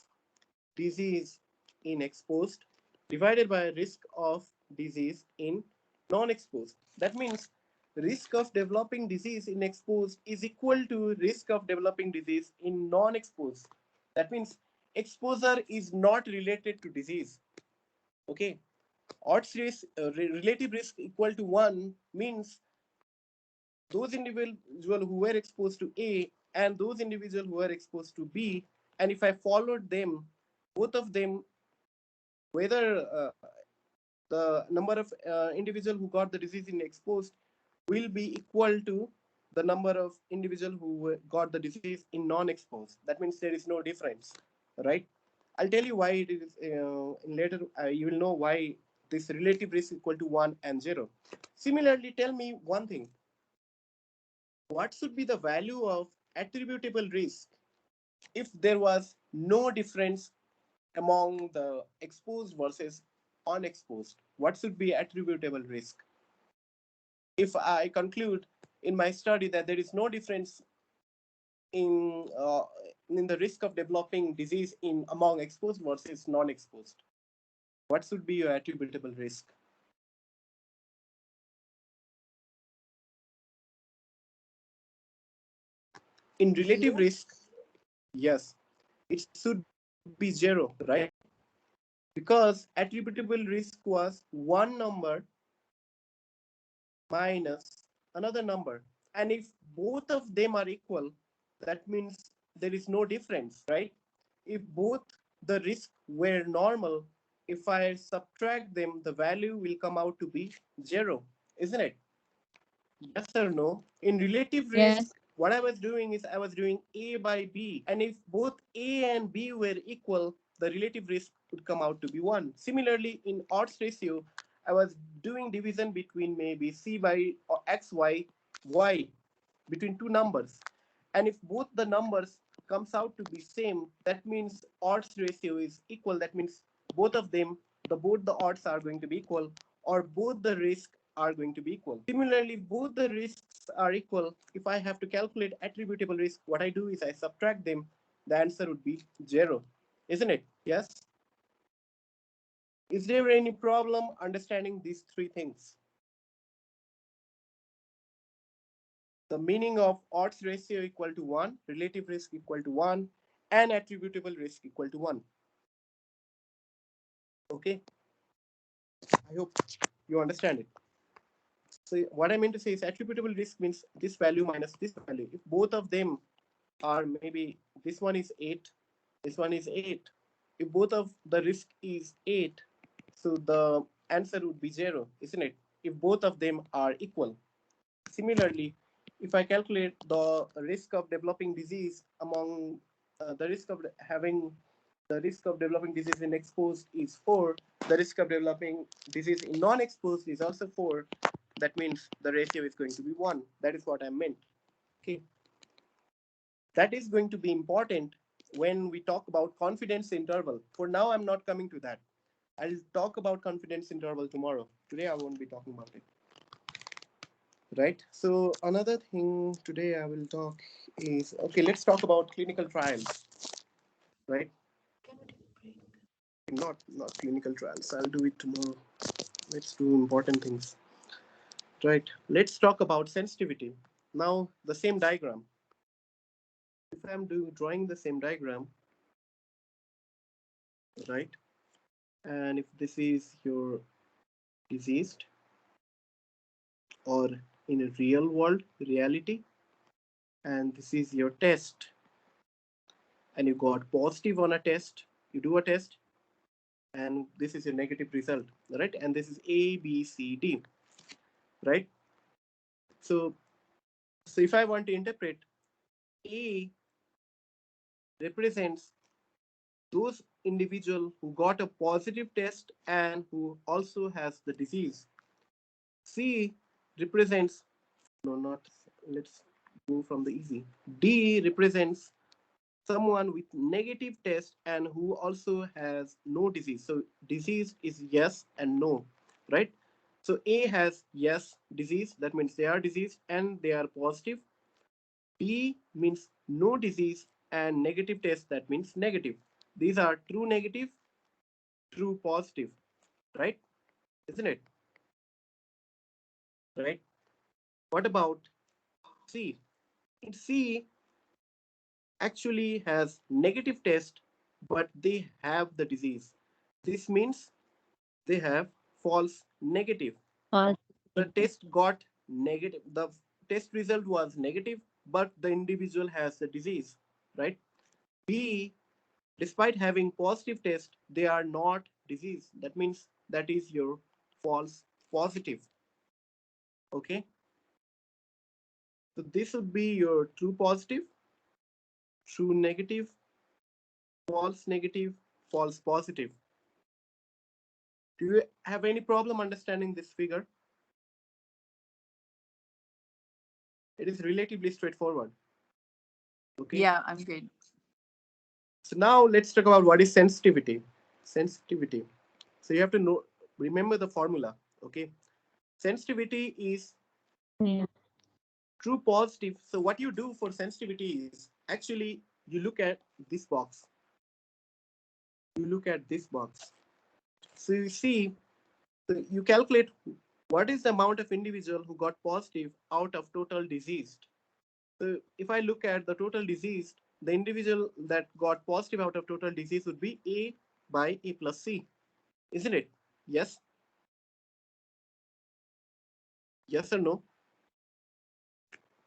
disease in exposed divided by risk of disease in non-exposed. That means risk of developing disease in exposed is equal to risk of developing disease in non-exposed. That means exposure is not related to disease. Okay. Odds risk, relative risk equal to 1 means those individuals who were exposed to A and those individuals who were exposed to B, and if I followed them, both of them, whether the number of individuals who got the disease in exposed will be equal to the number of individuals who got the disease in non-exposed. That means there is no difference, right? I'll tell you why it is in later. You will know why this relative risk equal to 1 and 0. Similarly, tell me one thing. What should be the value of attributable risk if there was no difference among the exposed versus unexposed? What should be attributable risk? If I conclude in my study that there is no difference in uh, in the risk of developing disease in among exposed versus non-exposed, what should be your attributable risk? In relative Zero. risk, yes, it should be zero, right? Because attributable risk was one number minus another number. And if both of them are equal, that means there is no difference, right? If both the risk were normal, if I subtract them, the value will come out to be zero, isn't it? Yes or no? In relative risk, Yes. what I was doing is I was doing A by B. And if both A and B were equal, the relative risk would come out to be 1. Similarly, in odds ratio, I was doing division between maybe C by or X, Y between two numbers. And if both the numbers comes out to be same, that means odds ratio is equal. That means both of them, both the odds are going to be equal, or both the risk are going to be equal. Similarly, both the risks are equal. If I have to calculate attributable risk, what I do is I subtract them. The answer would be 0, isn't it? Yes. Is there any problem understanding these three things? The meaning of odds ratio equal to 1, relative risk equal to 1, and attributable risk equal to 1. Okay, I hope you understand it. So what I mean to say is attributable risk means this value minus this value. If both of them are maybe this one is 8, this one is 8. If both of the risk is 8, so the answer would be 0, isn't it? If both of them are equal. Similarly, if I calculate the risk of developing disease among the risk of having the risk of developing disease in exposed is 4, the risk of developing disease in non-exposed is also 4. That means the ratio is going to be 1. That is what I meant. Okay. That is going to be important when we talk about confidence interval. For now, I'm not coming to that. I'll talk about confidence interval tomorrow. Today, I won't be talking about it. Right. So another thing today I will talk is, okay, let's talk about clinical trials. Right. Can we take a break? Not clinical trials. I'll do it tomorrow. Let's do important things. Right. Let's talk about sensitivity. Now the same diagram. If I'm drawing the same diagram, right, and if this is your diseased or in a real world reality, and this is your test, and you got positive on a test, you do a test, and this is a negative result, right? And this is A, B, C, D, right? So, so if I want to interpret, A represents those individual who got a positive test and who also has the disease. C represents, no, not, let's go from the easy. D represents someone with negative test and who also has no disease. So disease is yes and no, right? So A has yes, disease, that means they are diseased and they are positive. B means no disease and negative test, that means negative. These are true negative, true positive, right? Isn't it? Right? What about C? In C actually has negative test, but they have the disease. This means they have false negative. False. The test got negative. The test result was negative, but the individual has the disease, right? B, despite having positive test, they are not disease. That means that is your false positive. Okay. So this would be your true positive, true negative, false negative, false positive. Do you have any problem understanding this figure? It is relatively straightforward. Okay. Yeah, I'm good. So now let's talk about what is sensitivity. Sensitivity. So you have to know, remember the formula. Okay. Sensitivity is Yeah. true positive. So what you do for sensitivity is actually you look at this box. You look at this box. So you see, so you calculate what is the amount of individual who got positive out of total diseased. So if I look at the total diseased, the individual that got positive out of total disease would be A by A plus C, isn't it? Yes, yes or no?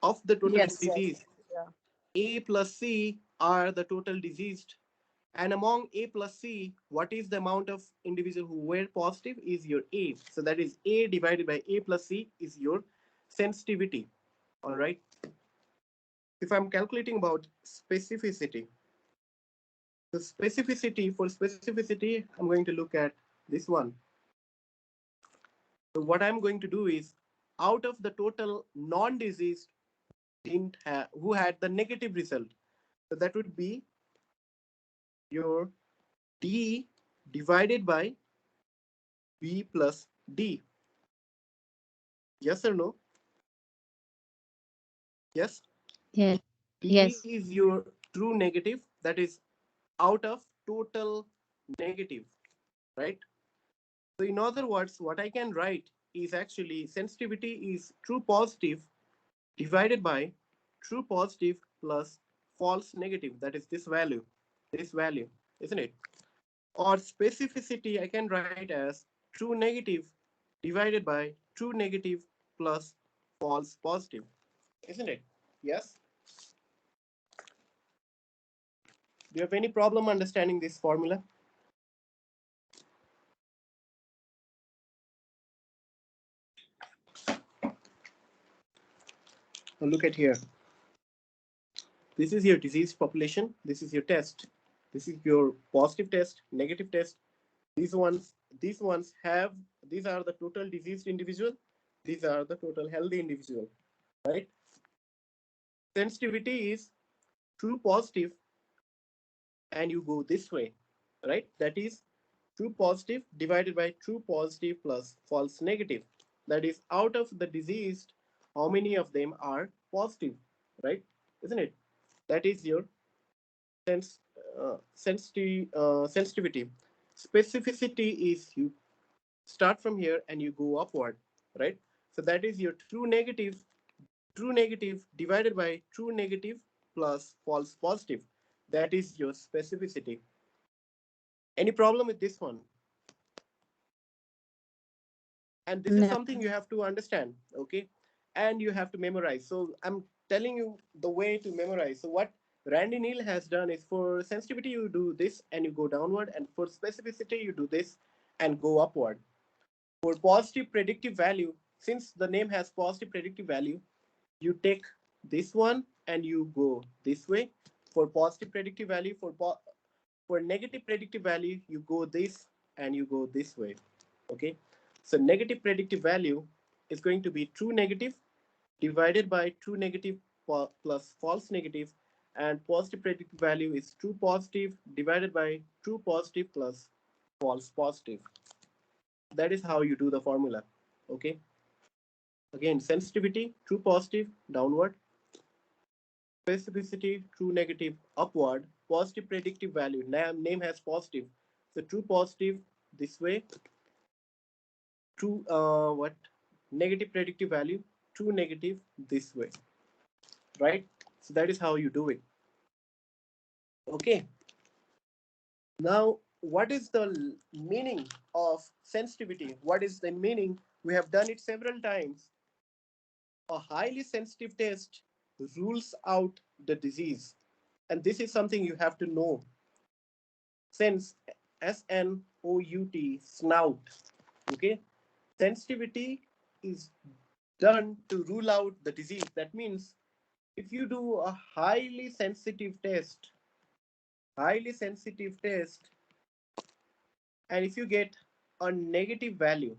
Of the total Yes. Yes. disease, Yeah. A plus C are the total diseased. And among A plus C, what is the amount of individual who were positive is your A. So that is A divided by A plus C is your sensitivity. All right. If I'm calculating about specificity, the specificity for specificity, I'm going to look at this one. So what I'm going to do is out of the total non-diseased didn't have who had the negative result. So that would be your D divided by B plus D. Yes or no? Yes. Yes. D Yes. is your true negative, that is out of total negative, right? So in other words, what I can write is actually sensitivity is true positive divided by true positive plus false negative, that is this value, isn't it? Or specificity, I can write as true negative divided by true negative plus false positive, isn't it? Yes. Do you have any problem understanding this formula? Now look at here. This is your disease population. This is your test. This is your positive test, negative test. These ones, these ones have, these are the total diseased individual. These are the total healthy individual, right? Sensitivity is true positive and you go this way, right? That is true positive divided by true positive plus false negative. That is out of the diseased, how many of them are positive, right? Isn't it? That is your sensitivity. Specificity is you start from here and you go upward, right? So that is your true negative divided by true negative plus false positive. That is your specificity. Any problem with this one? And this is No. something you have to understand, okay? And you have to memorize. So I'm telling you the way to memorize. So what Randy Neal has done is for sensitivity you do this and you go downward, and for specificity you do this and go upward. For positive predictive value, since the name has positive predictive value, you take this one and you go this way. For positive predictive value, for negative predictive value, you go this and you go this way. Okay. So negative predictive value is going to be true negative divided by true negative plus false negative, and positive predictive value is true positive divided by true positive plus false positive. That is how you do the formula. Okay. Again, sensitivity, true positive, downward. Specificity, true negative, upward. Positive predictive value, name has positive. So true positive this way, true what? Negative predictive value, true negative this way, right? So that is how you do it. Okay. Now, what is the meaning of sensitivity? What is the meaning? We have done it several times. A highly sensitive test rules out the disease. And this is something you have to know. Sense, SNOUT, snout. Okay. Sensitivity is done to rule out the disease. That means if you do a highly sensitive test, and if you get a negative value,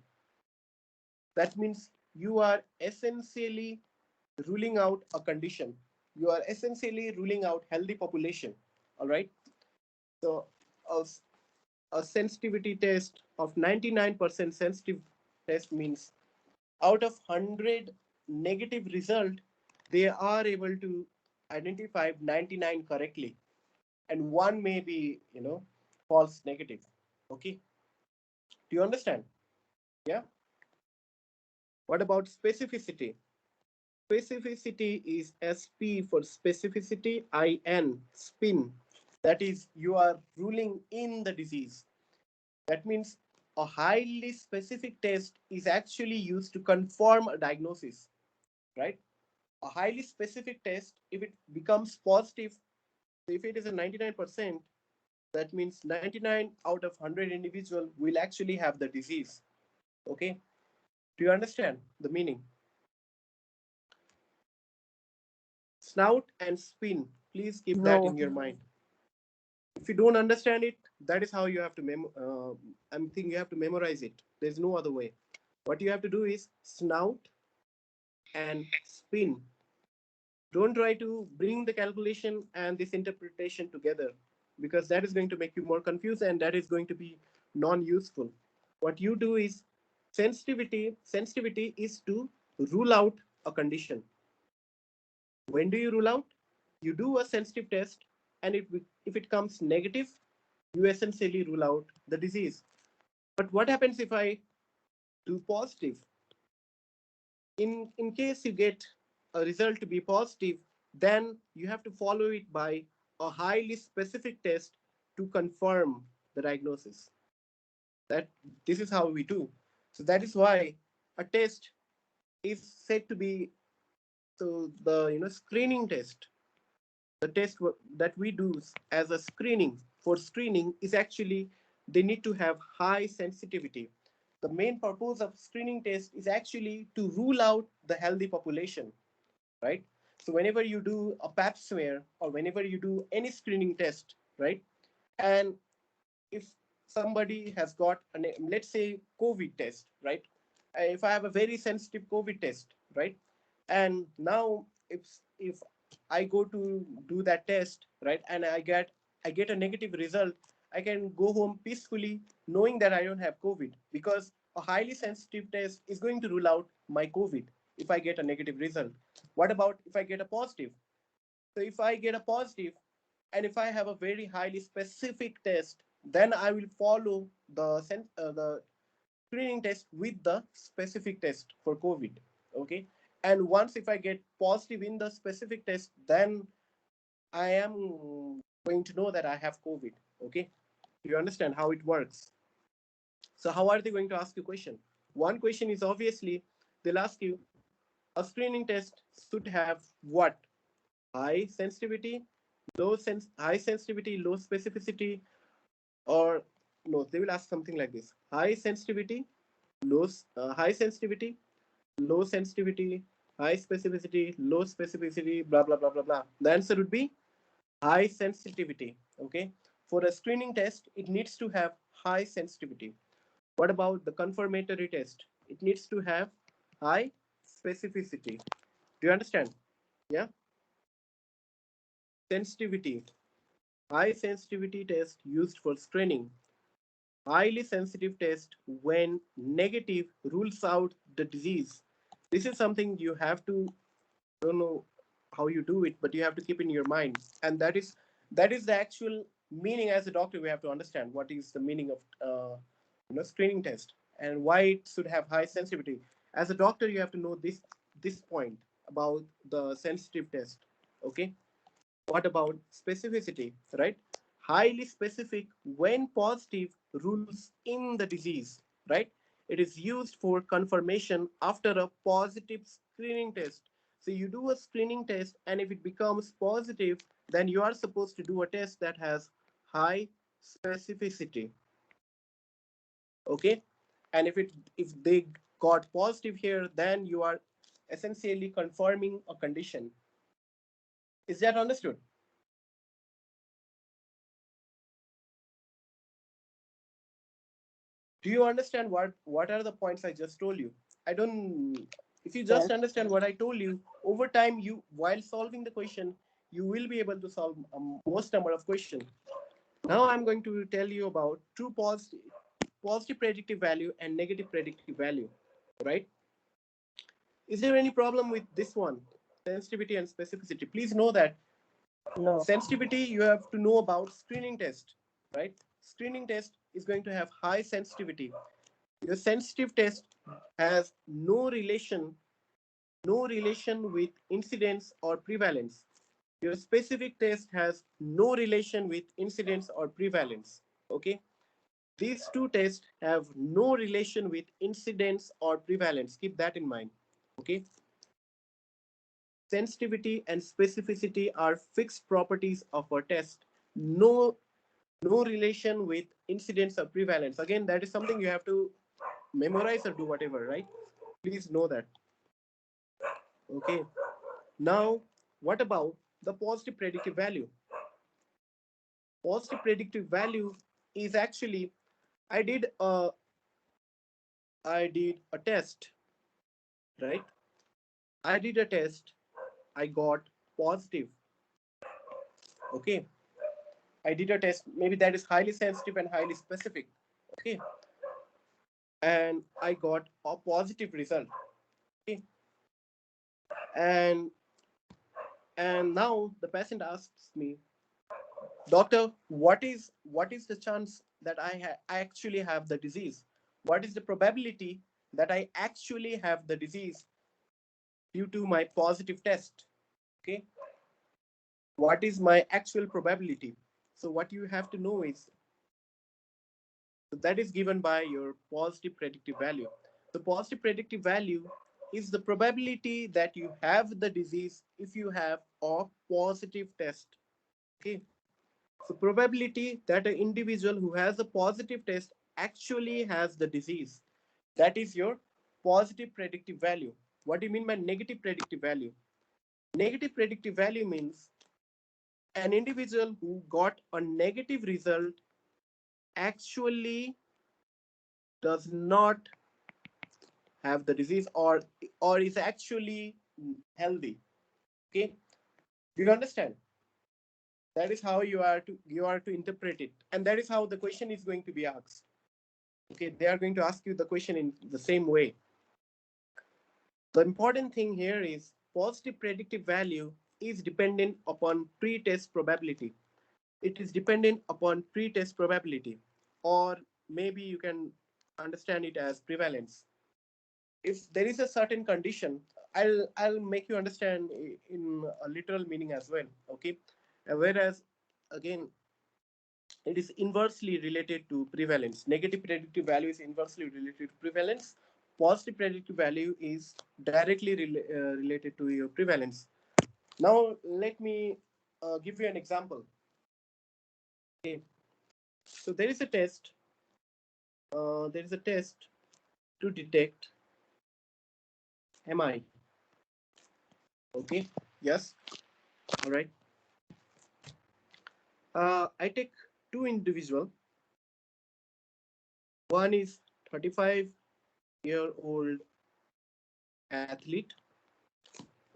that means you are essentially ruling out a condition. You are essentially ruling out healthy population. All right. So a, a sensitivity test of 99% sensitive test means out of 100 negative result, they are able to identify 99 correctly, and one may be, false negative. Okay. Do you understand? Yeah. What about specificity? Specificity is SP for specificity, IN, spin. That is, you are ruling in the disease. That means a highly specific test is actually used to confirm a diagnosis, right? A highly specific test, if it becomes positive, if it is a 99%, that means 99 out of 100 individual will actually have the disease. Okay. Do you understand the meaning? Snout and spin. Please keep that in No. your mind. If you don't understand it, that is how you have to I'm thinking you have to memorize it. There's no other way. What you have to do is snout and spin. Don't try to bring the calculation and this interpretation together, because that is going to make you more confused and that is going to be non-useful. What you do is sensitivity is to rule out a condition. When do you rule out? You do a sensitive test, and if it comes negative, you essentially rule out the disease. But what happens if I do positive? In case you get a result to be positive, then you have to follow it by a highly specific test to confirm the diagnosis. That this is how we do. So that is why a test is said to be, so the screening test, the test that we do as a screening for screening is actually, they need to have high sensitivity. The main purpose of screening test is actually to rule out the healthy population, right? So whenever you do a pap smear or whenever you do any screening test, right, and if somebody has got let's say COVID test, right? If I have a very sensitive COVID test, right, and now if I go to do that test, right, and I get a negative result, I can go home peacefully knowing that I don't have COVID, because a highly sensitive test is going to rule out my COVID if I get a negative result. What about if I get a positive? So if I get a positive and if I have a very highly specific test, then I will follow the screening test with the specific test for COVID. Okay. And once if I get positive in the specific test, then I am going to know that I have COVID. Okay. Do you understand how it works? So how are they going to ask you question? One question is obviously they'll ask you a screening test should have what? High sensitivity, high sensitivity, low specificity, or no, they will ask something like this: high sensitivity, high sensitivity, low sensitivity, high specificity, low specificity, blah blah blah blah blah. The answer would be high sensitivity. Okay, for a screening test, it needs to have high sensitivity. What about the confirmatory test? It needs to have high specificity. Do you understand? Yeah. Sensitivity. High sensitivity test used for screening. Highly sensitive test when negative rules out the disease. This is something you have to, don't know how you do it, but you have to keep in your mind. And that is the actual meaning. As a doctor, we have to understand what is the meaning of screening test and why it should have high sensitivity. As a doctor, you have to know this point about the sensitive test. Okay. What about specificity, right? Highly specific when positive rules in the disease, right? It is used for confirmation after a positive screening test. So you do a screening test, and if it becomes positive, then you are supposed to do a test that has high specificity. Okay. And if they got positive here, then you are essentially confirming a condition. Is that understood? Do you understand what are the points I just told you? I don't. If you just Yes. understand what I told you, over time, you while solving the question, you will be able to solve a most number of questions. Now I'm going to tell you about true positive predictive value and negative predictive value, right? Is there any problem with this one, sensitivity and specificity? Please know that No. sensitivity, you have to know about screening test, right? Screening test is going to have high sensitivity. Your sensitive test has no relation with incidence or prevalence. Your specific test has no relation with incidence or prevalence. Okay? These two tests have no relation with incidence or prevalence. Keep that in mind. Okay? Sensitivity and specificity are fixed properties of a test. No relation with incidence or prevalence. Again, that is something you have to memorize or do whatever, right? Please know that. Okay. Now, what about the positive predictive value? Positive predictive value is actually, I did a I did a test, right? I did a test. I got positive. Okay. I did a test. Maybe that is highly sensitive and highly specific. Okay. And I got a positive result. Okay. And and now the patient asks me, doctor, what is the chance that I actually have the disease? What is the probability that I actually have the disease due to my positive test? Okay, what is my actual probability? So what you have to know is that is given by your positive predictive value. The positive predictive value is the probability that you have the disease if you have a positive test. Okay. So probability that an individual who has a positive test actually has the disease. That is your positive predictive value. What do you mean by negative predictive value? Negative predictive value means an individual who got a negative result actually does not have the disease, or is actually healthy. Okay? Do you understand? That is how you are to interpret it. And that is how the question is going to be asked. Okay, they are going to ask you the question in the same way. The important thing here is positive predictive value is dependent upon pre-test probability. It is dependent upon pre-test probability, or maybe you can understand it as prevalence. If there is a certain condition, I'll make you understand in a literal meaning as well. Okay, whereas again, it is inversely related to prevalence. Negative predictive value is inversely related to prevalence. Positive predictive value is directly related to your prevalence. Now, let me give you an example. Okay. So there is a test. There is a test to detect MI. Okay. Yes. All right. I take two individual. One is 35-year-old athlete.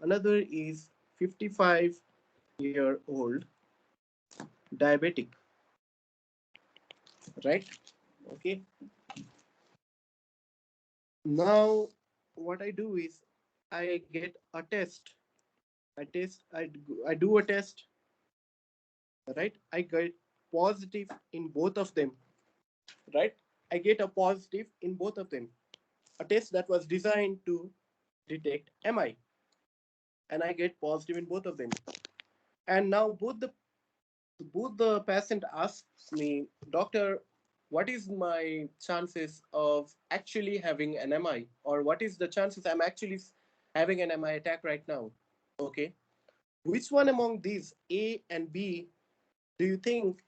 Another is 55-year-old diabetic, right? Okay. Now, what I do is I get a test. I do a test, right? I get positive in both of them, right? I get a positive in both of them. A test that was designed to detect MI, and I get positive in both of them. And now both the patient asks me, doctor, what is my chances of actually having an MI, or what is the chances I'm actually having an MI attack right now? Okay, which one among these, A and B, do you think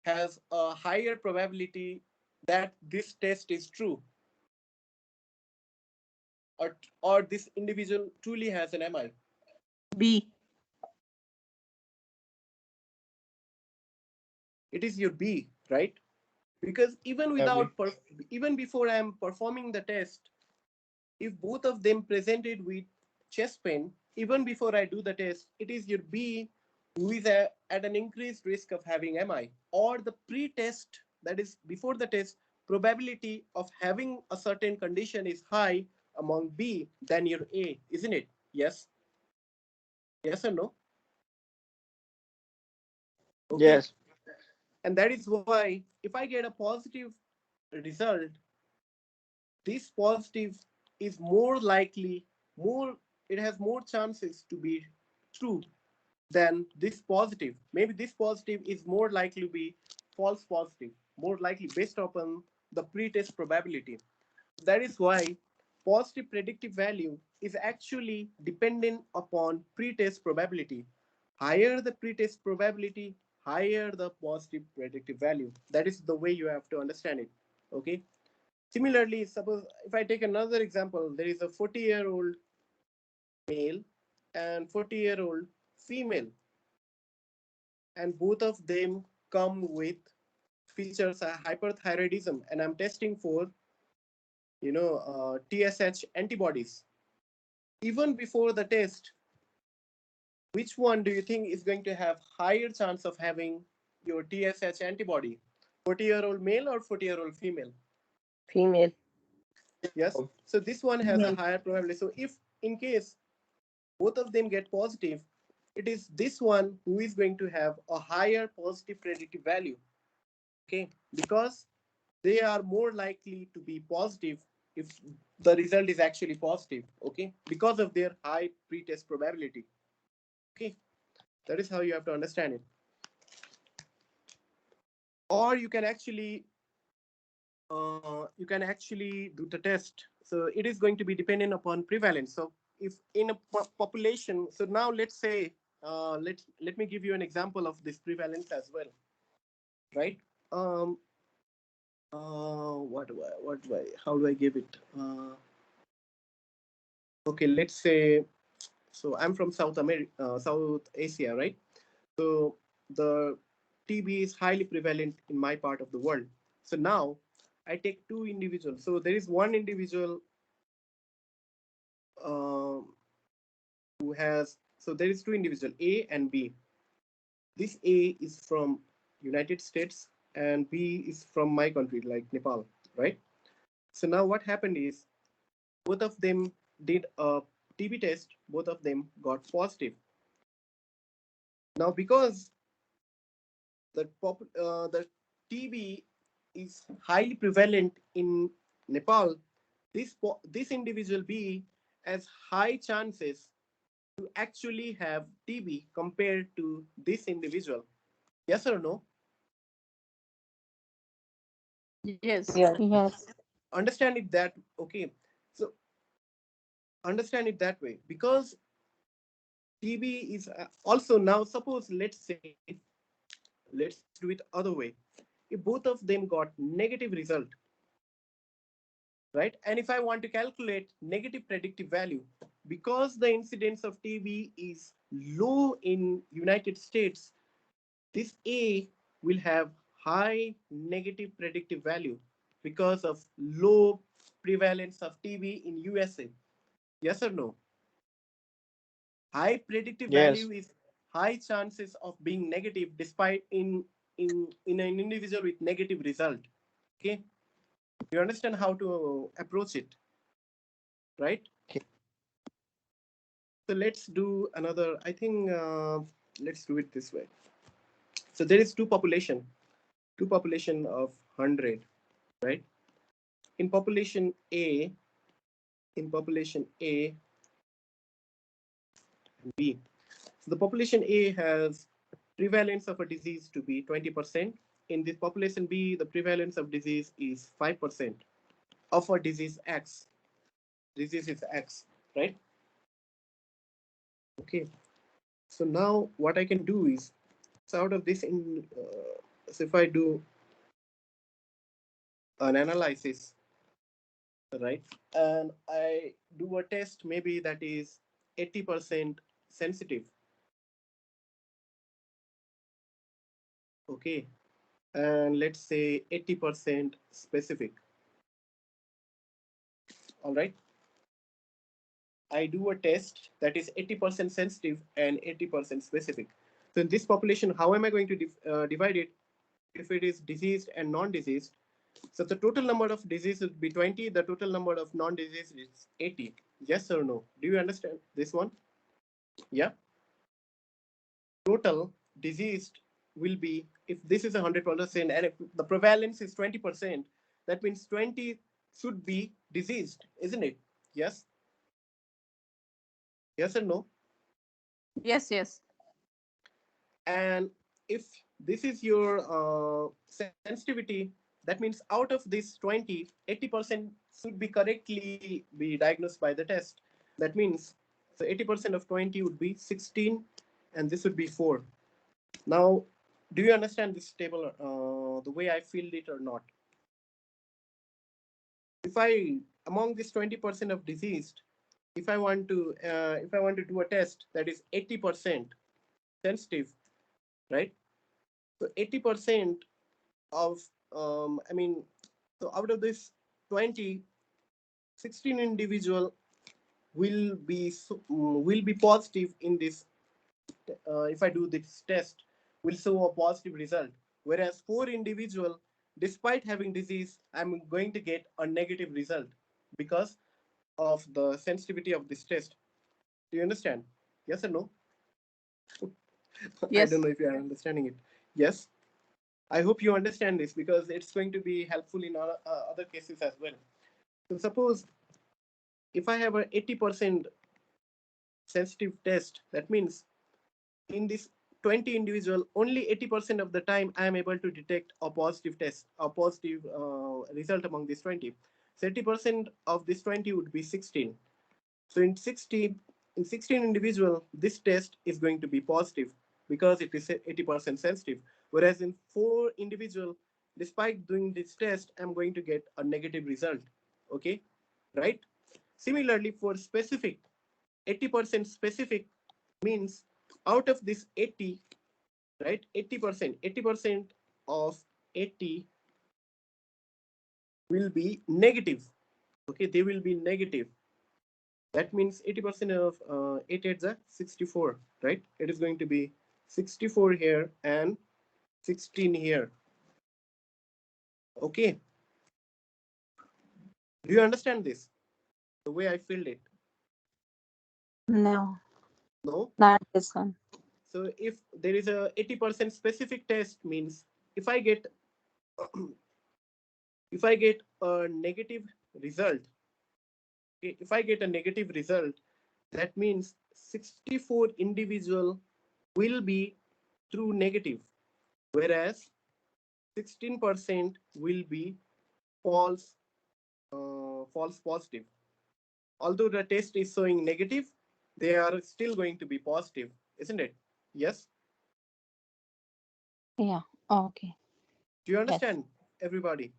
has a higher probability that this test is true, or this individual truly has an MI? B. It is your B, right? Because Probably. even before I'm performing the test, if both of them presented with chest pain, even before I do the test, it is your B who is at an increased risk of having MI, or the pre-test, that is before the test, probability of having a certain condition is high among B than your A, isn't it? Yes, yes or no? Okay, Yes. and that is why if I get a positive result, this positive is more likely, more, it has more chances to be true than this positive. Maybe this positive is more likely to be false positive, more likely based upon the pretest probability. That is why positive predictive value is actually dependent upon pretest probability. Higher the pretest probability, higher the positive predictive value. That is the way you have to understand it. Okay. Similarly, suppose if I take another example, there is a 40-year-old male and 40-year-old female, and both of them come with features of hyperthyroidism, and I'm testing for TSH antibodies. Even before the test, which one do you think is going to have higher chance of having your TSH antibody? 40-year-old male or 40-year-old female? Female. Yes. Oh, So this one has a Female. higher probability. So if in case both of them get positive, it is this one who is going to have a higher positive predictive value. Okay, because they are more likely to be positive if the result is actually positive. Okay, because of their high pretest probability. Okay, that is how you have to understand it. Or you can actually do the test. So it is going to be dependent upon prevalence. So if in a population, so now let's say, let me give you an example of this prevalence as well, right? Um, how do I give it? Okay, let's say, so I'm from South Asia, right? So the TB is highly prevalent in my part of the world. So now I take two individuals. So there is one individual um, who has. So there is two individuals, A and B. This A is from United States and B is from my country, like Nepal, right? So now what happened is both of them did a TB test. Both of them got positive. Now because the TB is highly prevalent in Nepal, this individual B has high chances to actually have TB compared to this individual. Yes or no? Yes. Yes. Yes. Understand it that okay. So understand it that way because TB is also now. Suppose let's do it other way. If both of them got negative result, right? And if I want to calculate negative predictive value, because the incidence of TB is low in United States, this A will have high negative predictive value because of low prevalence of TB in USA. Yes or no? High predictive yes. value is high chances of being negative despite in an individual with negative result. Okay, you understand how to approach it? right? Okay. So let's do another. I think let's do it this way. So there is two population of 100, right? In population A, in population A and B. So the population A has prevalence of a disease to be 20%. In this population B, the prevalence of disease is 5% of a disease X. Disease is X, right? Okay. So now what I can do is, so out of this, so if I do an analysis, right, and I do a test maybe that is 80% sensitive, okay, and let's say 80% specific, all right. I do a test that is 80% sensitive and 80% specific. So in this population, how am I going to divide it if it is diseased and non-diseased? So the total number of disease would be 20. The total number of non-disease is 80. Yes or no? Do you understand this one? Yeah. Total diseased will be, if this is 100% and if the prevalence is 20%, that means 20 should be diseased, isn't it? Yes. Yes or no? Yes, yes. And if this is your sensitivity, that means out of this 20, 80% should be correctly be diagnosed by the test. That means, so 80% of 20 would be 16, and this would be 4. Now, do you understand this table, the way I filled it or not? If I, among this 20% of diseased, if I want to do a test that is 80% sensitive, right? So 80% of, I mean, so out of this 20, 16 individual will be positive in this. If I do this test, will show a positive result. Whereas 4 individual, despite having disease, I'm going to get a negative result because of the sensitivity of this test. Do you understand? Yes or no? I don't Yes. know if you are understanding it. Yes. I hope you understand this because it's going to be helpful in other cases as well. So suppose if I have a 80% sensitive test, that means in this 20 individual, only 80% of the time I am able to detect a positive test, a positive result among these 20. So 80% of this 20 would be 16. So in 16 individual, this test is going to be positive because it is 80% sensitive. Whereas in 4 individual, despite doing this test, I'm going to get a negative result. Okay, right? Similarly, for specific, 80% specific means out of this 80, right? 80% of 80 will be negative. Okay, they will be negative. That means 80% of 8 8s are 64, right? It is going to be 64 here and 16 here. Okay. Do you understand this? The way I filled it? No, No? not this one. So if there is a 80% specific test means if I get if I get a negative result, okay, if I get a negative result, that means 64 individual will be true negative, whereas 16% will be false false positive. Although the test is showing negative, they are still going to be positive, isn't it? Yes. Yeah. Okay. Do you Yes. understand, everybody?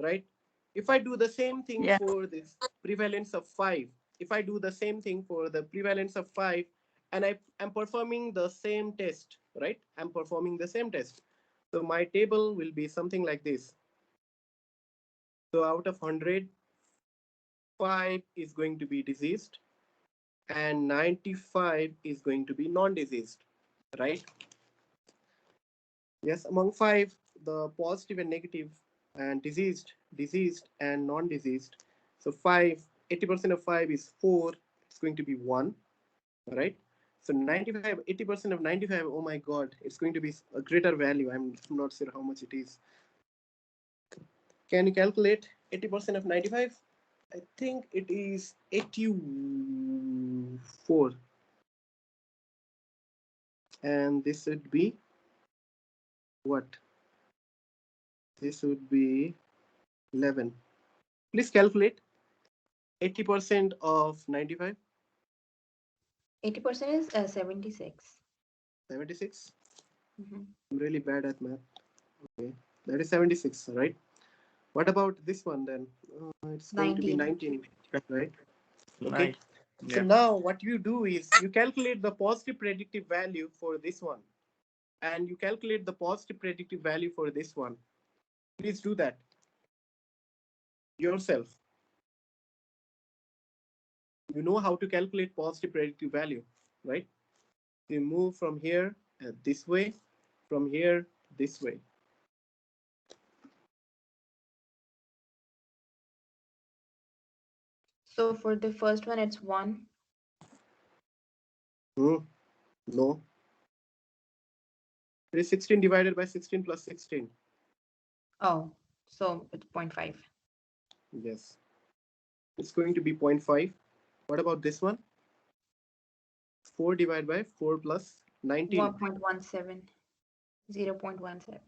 Right? If I do the same thing Yeah. for this prevalence of 5, if I do the same thing for the prevalence of 5, and I am performing the same test, right? I'm performing the same test. So my table will be something like this. So out of 100, 5 is going to be diseased and 95 is going to be non-diseased, right? Yes, among 5, the positive and negative and diseased and non-diseased. So 5 80% of 5 is 4. It's going to be 1. All right. So 95, 80% of 95, oh my God, it's going to be a greater value. I'm not sure how much it is. Can you calculate 80% of 95? I think it is 84. And this would be what? This would be 11. Please calculate 80% of 95. 80% is 76. 76. Mhm. I'm really bad at math. Okay. That is 76, right? What about this one then? It's going to be 19. 19, right? Okay. Nice. So Yeah. now what you do is you calculate the positive predictive value for this one and you calculate the positive predictive value for this one. Please do that yourself. You know how to calculate positive predictive value, right? You move from here this way, from here this way. So for the first one, it's 1. No, it is 16 divided by 16 plus 16. Oh, so it's 0.5. Yes, it's going to be 0.5. What about this one? 4 divided by 4 plus 19. 1.17. 0.17.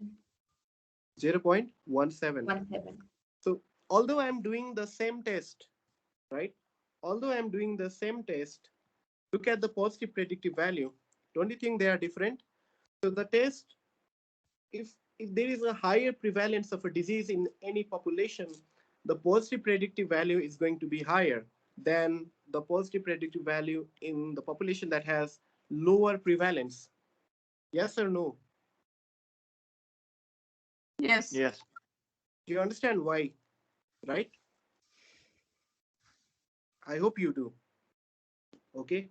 0.17. 17. So although I'm doing the same test, right? Although I'm doing the same test, look at the positive predictive value. Don't you think they are different? So the test, if there is a higher prevalence of a disease in any population, the positive predictive value is going to be higher than the positive predictive value in the population that has lower prevalence. Yes or no? Yes. Yes. Do you understand why? Right? I hope you do. Okay.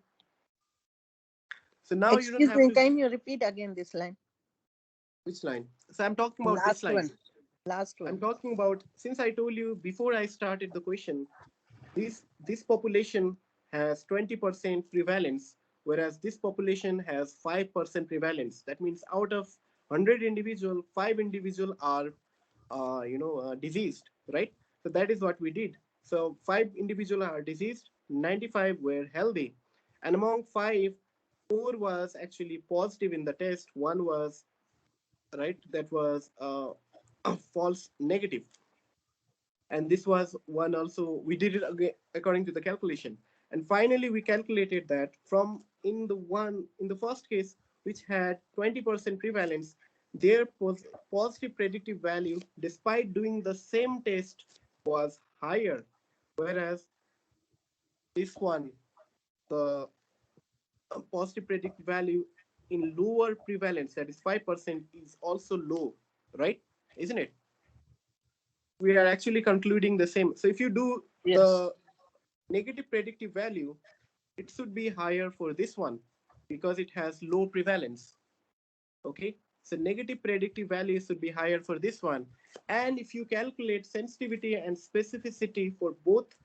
So now you don't Excuse have me, to. can you repeat again this line? Which line? So I'm talking about this Last line. one. Last I'm one. talking about, since I told you before I started the question, this population has 20% prevalence, whereas this population has 5% prevalence. That means out of 100 individual, 5 individual are diseased, right? So that is what we did. So 5 individual are diseased, 95 were healthy, and among 5, 4 was actually positive in the test, 1 was, right, that was false negative. And this was one also, we did it again according to the calculation. And finally we calculated that from in the first case, which had 20% prevalence, their positive predictive value despite doing the same test was higher, whereas this one, the positive predictive value in lower prevalence, that is 5%, is also low, right? Isn't it? We are actually concluding the same. So if you do Yes. the negative predictive value, it should be higher for this one because it has low prevalence. Okay, so negative predictive value should be higher for this one. And if you calculate sensitivity and specificity for both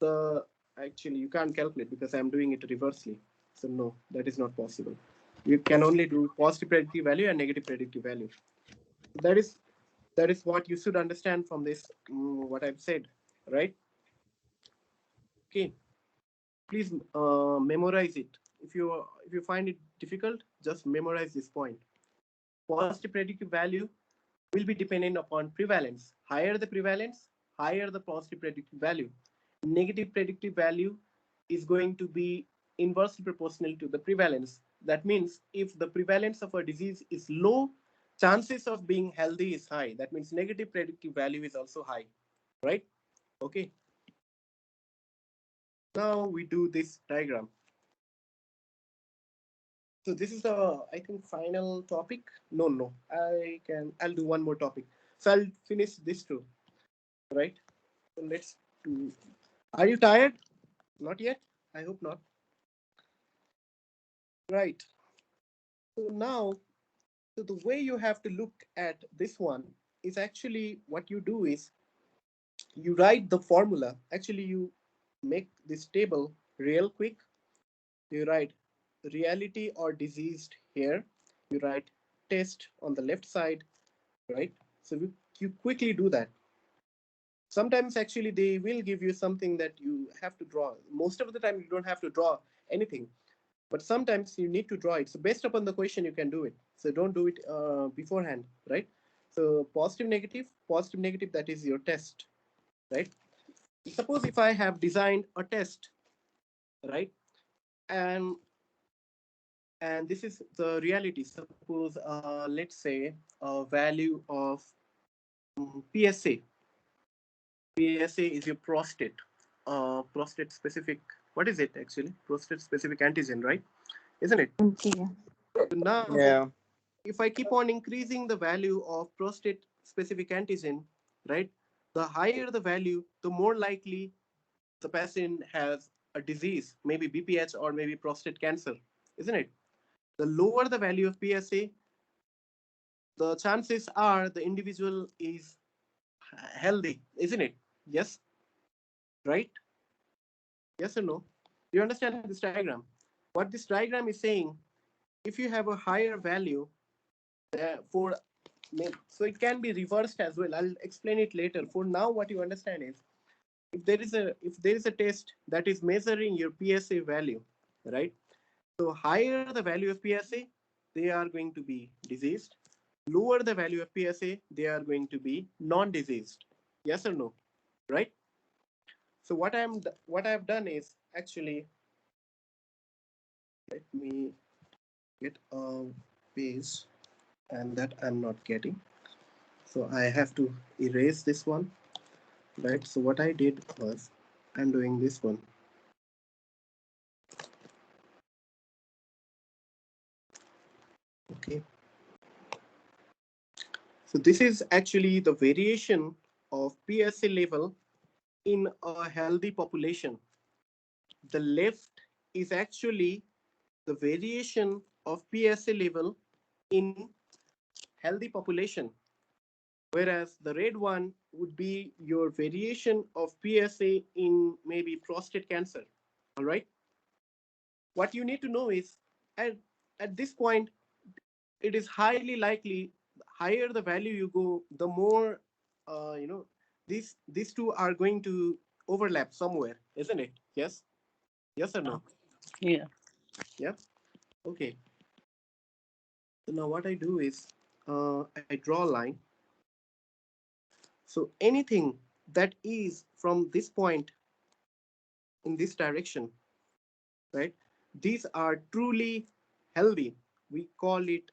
the, actually you can't calculate because I'm doing it reversely. So no, that is not possible. You can only do positive predictive value and negative predictive value. That is that is what you should understand from this, what I've said, right? Okay, please memorize it. If you find it difficult, just memorize this point. Positive predictive value will be dependent upon prevalence. Higher the prevalence, higher the positive predictive value. Negative predictive value is going to be inversely proportional to the prevalence. That means if the prevalence of a disease is low, chances of being healthy is high. That means negative predictive value is also high, right? Okay. Now we do this diagram. So this is the, I think, final topic. No, I'll do one more topic. So I'll finish this too, right? So let's do. Are you tired? Not yet? I hope not. Right. So now, so the way you have to look at this one is actually what you do is you write the formula. Actually, you make this table real quick. You write reality or diseased here. You write test on the left side, right? So you quickly do that. Sometimes actually they will give you something that you have to draw. Most of the time you don't have to draw anything, but sometimes you need to draw it. So based upon the question you can do it. So don't do it beforehand, right? So positive negative, that is your test, right? Suppose if I have designed a test, right, and this is the reality. Suppose let's say a value of PSA. PSA is your prostate, prostate specific. What is it actually? Prostate specific antigen, right? Isn't it? Okay. So now, Yeah. if I keep on increasing the value of prostate specific antigen, right? The higher the value, the more likely the patient has a disease, maybe BPH or maybe prostate cancer, isn't it? The lower the value of PSA, the chances are the individual is healthy, isn't it? Yes, right? Yes or no? Do you understand this diagram? What this diagram is saying, if you have a higher value for, so it can be reversed as well. I'll explain it later. For now, what you understand is, if there is a test that is measuring your PSA value, right? So higher the value of PSA, they are going to be diseased. Lower the value of PSA, they are going to be non-diseased. Yes or no? Right? So what I've done is actually, let me get a page, and that I'm not getting. So I have to erase this one, right? So what I did was, I'm doing this one. Okay. So this is actually the variation of PSA level in a healthy population. The left is actually the variation of PSA level in healthy population, whereas the red one would be your variation of PSA in maybe prostate cancer. All right. What you need to know is, at, at this point, it is highly likely, higher the value you go, the more, these two are going to overlap somewhere, isn't it? Yes. Yes or no? Yeah. Yeah. Okay. So now what I do is, I draw a line. So anything that is from this point in this direction, right? These are truly healthy. We call it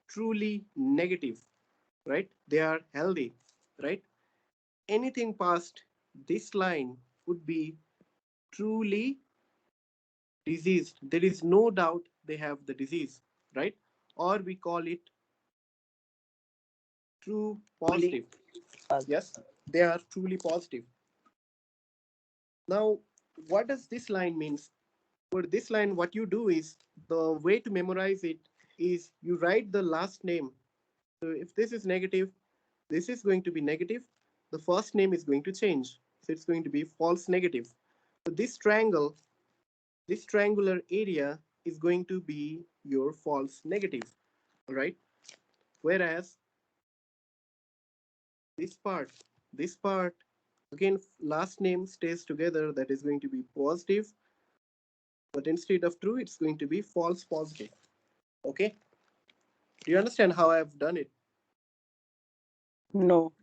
truly negative, right? They are healthy, right? Anything past this line would be truly diseased. There is no doubt they have the disease, right? Or we call it true Fully positive. positive. Yes, they are truly positive. Now, what does this line means? For this line, what you do is, the way to memorize it is you write the last name. So if this is negative, this is going to be negative. The first name is going to change. So it's going to be false negative. So this triangular area is going to be your false negative. All right. Whereas this part, this part, again, last name stays together. That is going to be positive. But instead of true, it's going to be false positive. Okay. Do you understand how I've done it? No.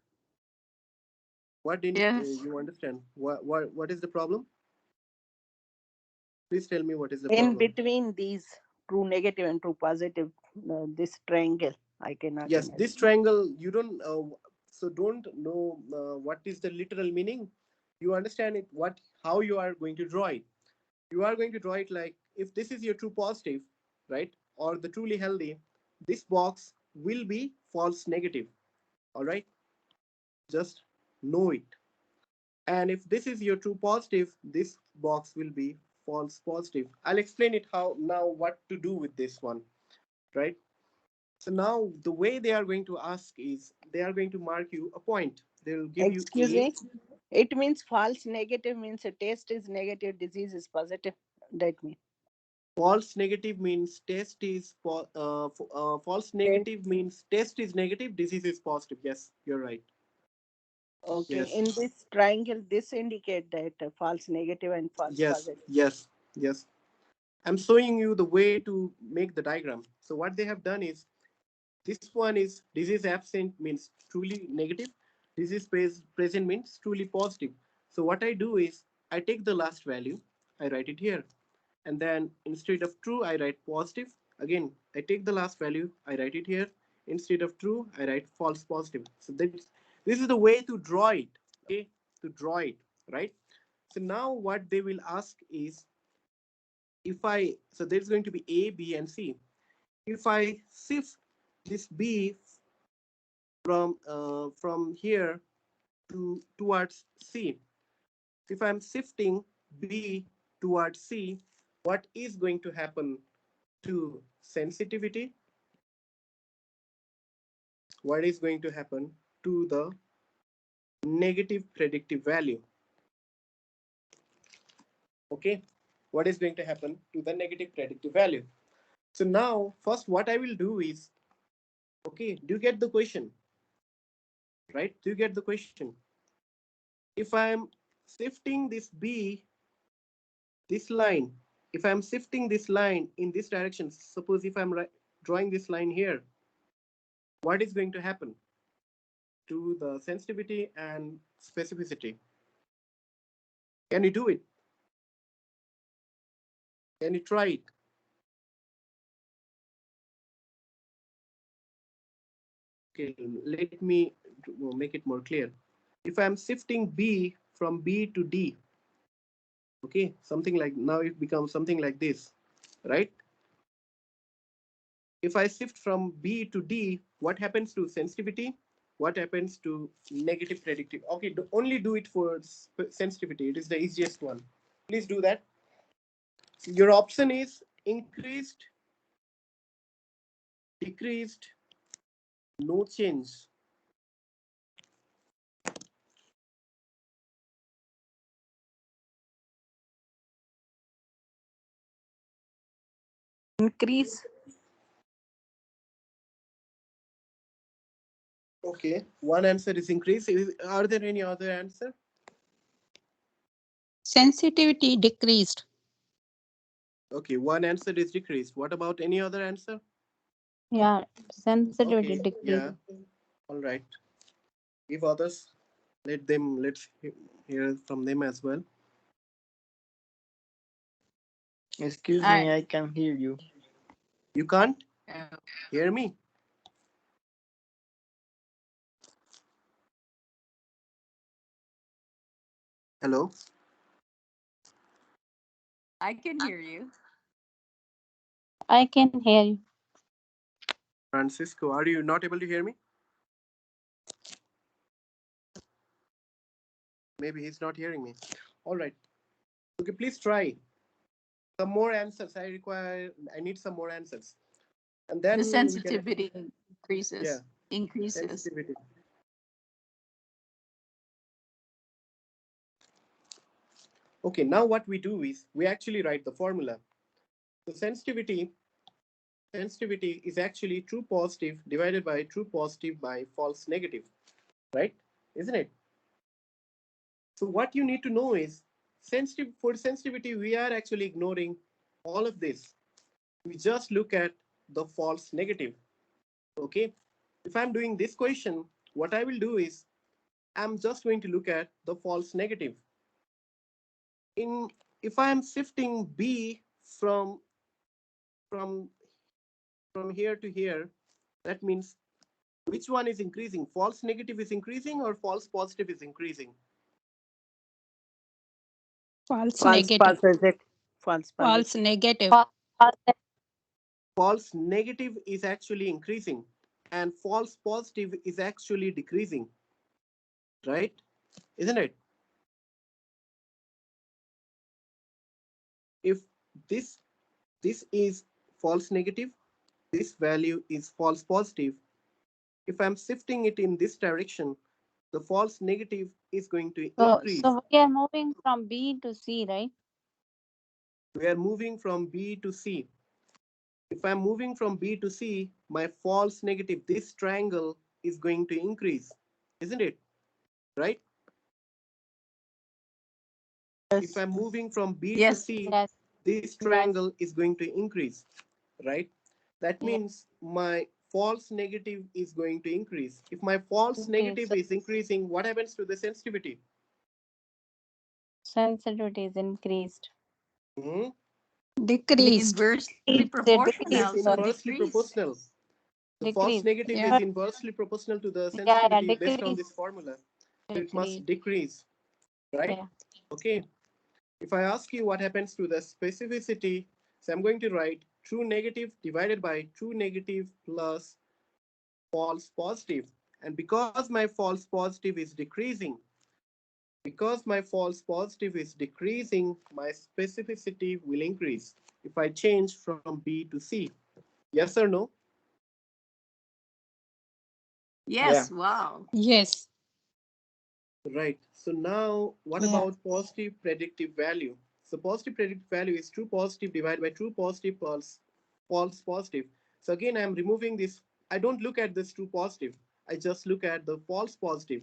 What didn't Yes. you understand? What is the problem? Please tell me what is the In problem. between these true negative and true positive, this triangle, I cannot Yes, understand. this triangle, you don't, so don't know what is the literal meaning. You understand it, what, how you are going to draw it. You are going to draw it like, if this is your true positive, right, or the truly healthy, this box will be false negative. All right, just know it. And if this is your true positive, this box will be false positive. I'll explain it how now, what to do with this one, right? So now the way they are going to ask is, they are going to mark you a point. They'll give you Excuse A. me. It means false negative means a test is negative, disease is positive. That means. False negative means test is false negative means test is negative, disease is positive. Yes, you're right. Okay. Yes, In this triangle, this indicate that false negative and false yes, positive. yes, yes. I'm showing you the way to make the diagram. So what they have done is, this one is disease absent means truly negative, disease present means truly positive. So what I do is I take the last value, I write it here, and then instead of true I write positive. Again, I take the last value, I write it here. Instead of true, I write false positive. So this is the way to draw it. Okay, to draw it, right? So now what they will ask is, if I, so there's going to be A, B, and C. If I shift this B from here to towards C, if I'm shifting B towards C, what is going to happen to sensitivity? What is going to happen to the negative predictive value? Okay, what is going to happen to the negative predictive value? So now, first, what I will do is, okay, do you get the question? Right? Do you get the question? If I'm shifting this B, this line, if I'm shifting this line in this direction, suppose if I'm drawing this line here, what is going to happen to the sensitivity and specificity? Can you do it? Can you try it? Okay, let me make it more clear. If I'm shifting B from B to D, okay, something like, now it becomes something like this, right? If I shift from B to D, what happens to sensitivity? What happens to negative predictive? Okay, only do it for sensitivity. It is the easiest one. Please do that. Your option is increased, decreased, no change. Increase. Okay, one answer is increase. Are there any other answer? Sensitivity decreased. Okay, one answer is decreased. What about any other answer? Yeah, sensitivity Okay, decrease. yeah, all right. Give others. Let's hear from them as well. Excuse All me, right. I can hear you. You can't Uh, hear me? Hello, I can hear you. I can hear you. Francisco. Are you not able to hear me? Maybe he's not hearing me. All right. Okay, please try some more answers. I need some more answers, and The then we can. sensitivity Yeah, increases. sensitivity. Okay, now what we do is we actually write the formula. So sensitivity is actually true positive divided by true positive by false negative, right? Isn't it? So what you need to know is, for sensitivity, we are actually ignoring all of this. We just look at the false negative. Okay. If I'm doing this question, what I will do is I'm just going to look at the false negative. In If I am shifting B from from here to here, that means which one is increasing? False negative is increasing or false positive is increasing? False False negative. positive. False False positive. negative. False. False negative is actually increasing and false positive is actually decreasing, right? Isn't it? If this this is false negative, this value is false positive. If I'm shifting it in this direction, the false negative is going to So increase. we are moving from B to C, right? We are moving from B to C. If I'm moving from B to C, my false negative, this triangle is going to increase, isn't it? Right? If Yes. I'm moving from B to Yes. C, Yes. this Yes. triangle is going to increase, right? That Yes. means my false negative is going to increase. If my false Okay. negative So is increasing, what happens to the sensitivity? sensitivity is increased. Hmm? Decreased. Inversely They It is proportional, decrease. so Sorry. inversely decrease. proportional. The false Decrease. negative Yeah. is inversely proportional to the Yeah. sensitivity based on Decrease. this formula. So it must Decrease. decrease, right? Yeah. Okay. If I ask you what happens to the specificity, so I'm going to write true negative divided by true negative plus false positive. And because my false positive is decreasing, my specificity will increase if I change from B to C. Yes or no? Yeah. Yes, wow. Yes. Right. So now what Yeah. about positive predictive value? So positive predictive value is true positive divided by true positive plus false positive. So again, I'm removing this. I don't look at this true positive. I just look at the false positive.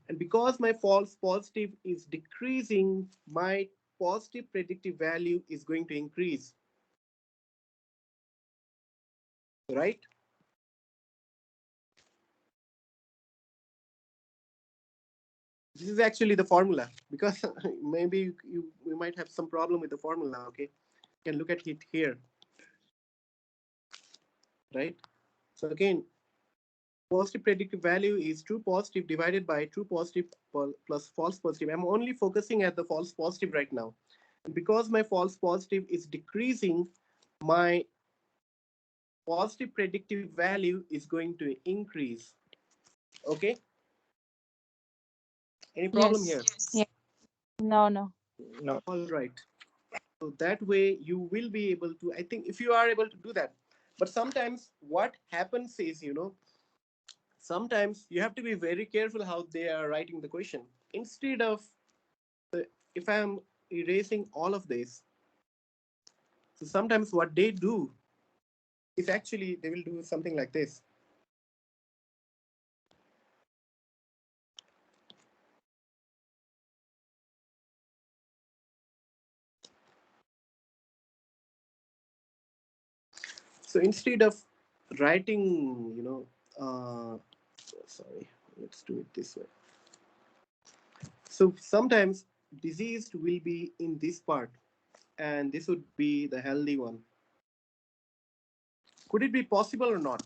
And because my false positive is decreasing, my positive predictive value is going to increase, right? This is actually the formula because maybe we might have some problem with the formula. Okay, you can look at it here, right? So again, positive predictive value is true positive divided by true positive plus false positive. I'm only focusing at the false positive right now. And because my false positive is decreasing, my positive predictive value is going to increase. Okay, any problem Yes. here? Yeah. No. No. No. All right. So that way you will be able to, I think if you are able to do that. But sometimes what happens is, sometimes you have to be very careful how they are writing the question. Instead of, if I'm erasing all of this, so sometimes what they do is actually they will do something like this. So instead of writing, sorry, let's do it this way. So sometimes diseased will be in this part, and this would be the healthy one. Could it be possible or not?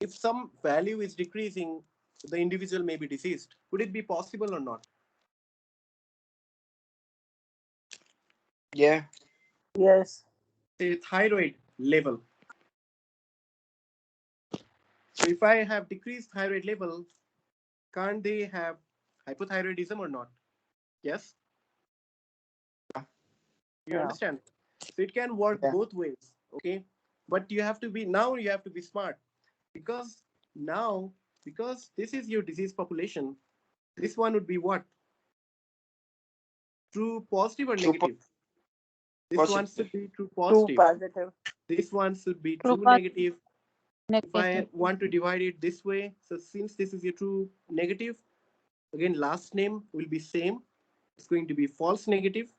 If some value is decreasing, the individual may be diseased. Could it be possible or not? Yeah. Yes. Say thyroid level. So if I have decreased thyroid level, can't they have hypothyroidism or not? Yes, you Yeah. understand. So it can work Yeah. both ways. Okay, but you have to be smart because now because this is your disease population. This one would be what? True positive or True negative? This one positive. should be true True positive. positive. This one should be True true or negative. If I negative. want to divide it this way, so since this is your true negative, again last name will be same. It's going to be false negative.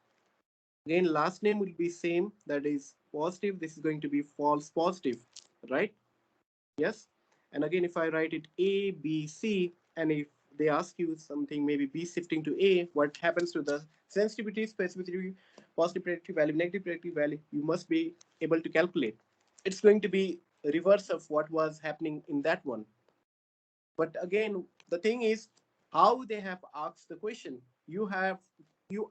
Again last name will be same. That is positive. This is going to be false positive, right? Yes. And again, if I write it A, B, C, and if they ask you something, maybe B shifting to A, what happens to the sensitivity, specificity, positive predictive value, negative predictive value, you must be able to calculate. It's going to be reverse of what was happening in that one. But again, the thing is how they have asked the question. You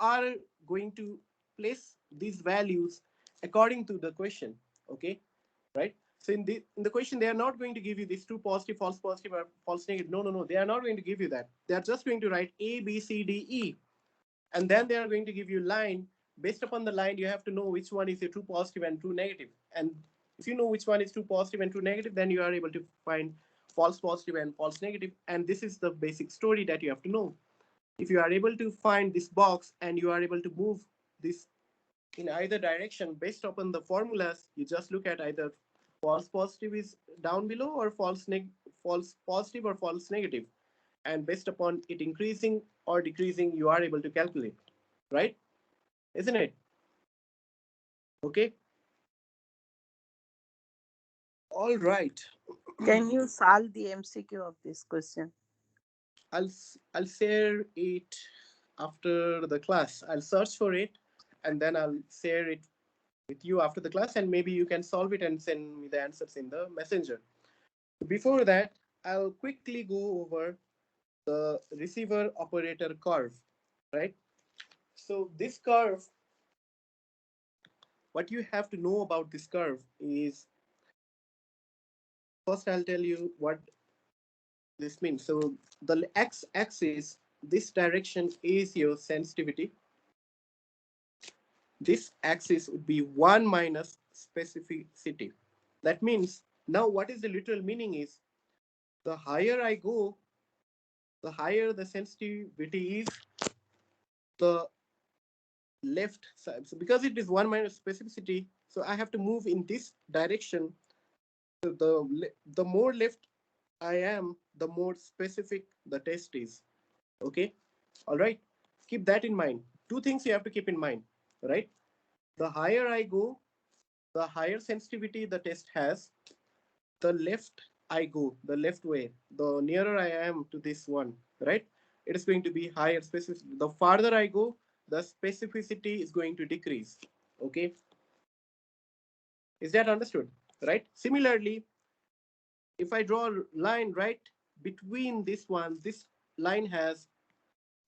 are going to place these values according to the question. Okay, right? So in the question, they are not going to give you this true positive, false positive, or false negative. No, no, no. They are not going to give you that. They are just going to write A, B, C, D, E, and then they are going to give you line. Based upon the line, you have to know which one is a true positive and true negative. And if you know which one is true positive and true negative, then you are able to find false positive and false negative, and this is the basic story that you have to know. If you are able to find this box and you are able to move this in either direction based upon the formulas, you just look at either false positive is down below or false positive or false negative, and based upon it increasing or decreasing, you are able to calculate, right? Isn't it? Okay. All right. Can you solve the MCQ of this question? I'll share it after the class. I'll search for it and then I'll share it with you after the class, and maybe you can solve it and send me the answers in the messenger. Before that, I'll quickly go over the receiver operator curve, right? So this curve, what you have to know about this curve is, first I'll tell you what this means. So the x-axis, this direction is your sensitivity. This axis would be 1 minus specificity. That means, now what is the literal meaning is, the higher I go, the higher the sensitivity is, the left side. So because it is 1 minus specificity, so I have to move in this direction. So the more left I am, the more specific the test is. Okay. All right. Keep that in mind. Two things you have to keep in mind, right? The higher I go, the higher sensitivity the test has. The left I go, the left way, the nearer I am to this one, right? It is going to be higher specific. The farther I go, the specificity is going to decrease. Okay. Is that understood? Right? Similarly, if I draw a line right between this one, this line has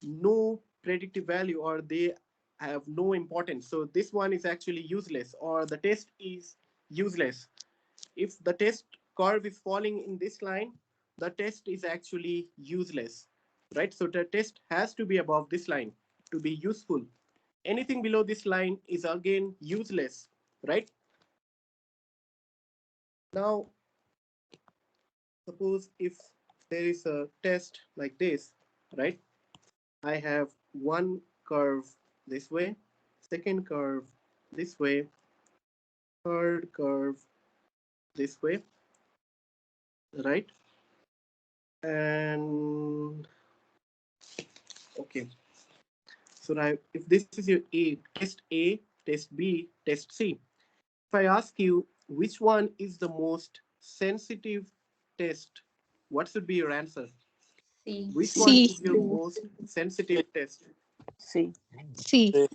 no predictive value, or they have no importance. So this one is actually useless, or the test is useless. If the test curve is falling in this line, the test is actually useless, right? So the test has to be above this line to be useful. Anything below this line is again useless, right? Now, suppose if there is a test like this, right? I have one curve this way, second curve this way, third curve this way, right? And okay, so now if this is your A, test B, test C, if I ask you which one is the most sensitive test, what should be your answer? C. Which one C. is your most sensitive test? C. C.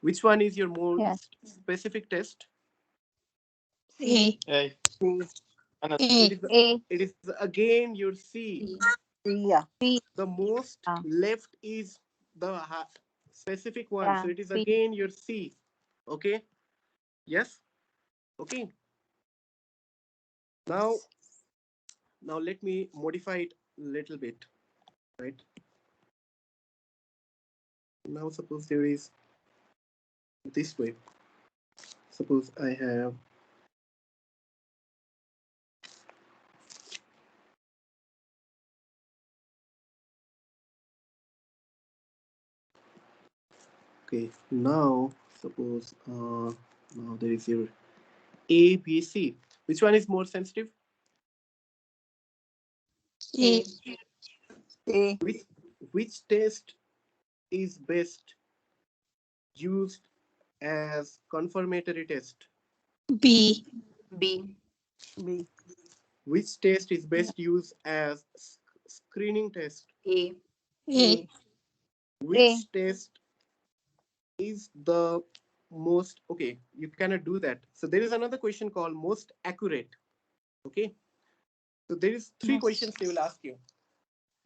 Which one is your Yeah. most specific test? A. Hey, C. It A. is A. it is again your C. C. C. Yeah. B. The most left is the specific one, so Yeah. it is B. again your C. Okay. Yes. Okay. Now, now let me modify it a little bit. Right. Now suppose there is this way. Suppose I have okay. Now suppose now there is your A, B, C. Which one is more sensitive? A. A. A. Which which test is best used as confirmatory test? B. B. B. Which test is best used as screening test? A. A. A. A. Which test is the most okay? You cannot do that. So there is another question called most accurate. Okay. So there is three questions they will ask you.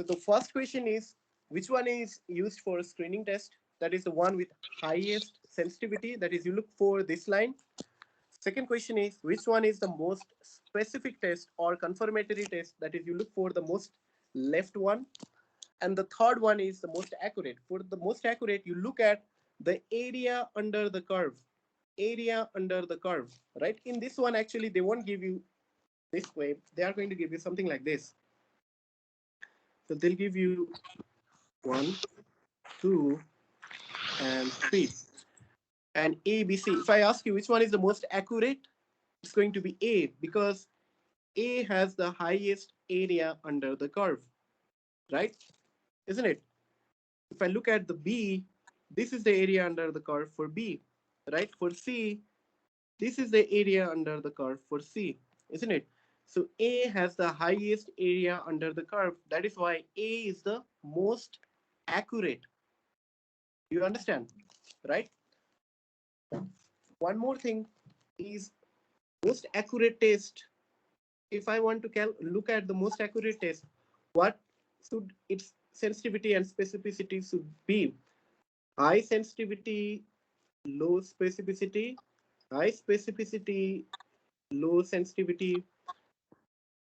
So the first question is, which one is used for a screening test? That is the one with highest sensitivity. That is, you look for this line. Second question is, which one is the most specific test or confirmatory test? That is, you look for the most left one. And the third one is the most accurate. For the most accurate, you look at the area under the curve. Area under the curve, right? In this one, actually, they won't give you this way, they are going to give you something like this. So they'll give you 1, 2, and 3. And A, B, C. If I ask you which one is the most accurate, it's going to be A, because A has the highest area under the curve, right? Isn't it? If I look at the B, this is the area under the curve for B, right? For C, this is the area under the curve for C, isn't it? So A has the highest area under the curve. That is why A is the most accurate. Do you understand? Right? One more thing is most accurate test. If I want to look at the most accurate test, what should its sensitivity and specificity should be? High sensitivity, low specificity, high specificity, low sensitivity,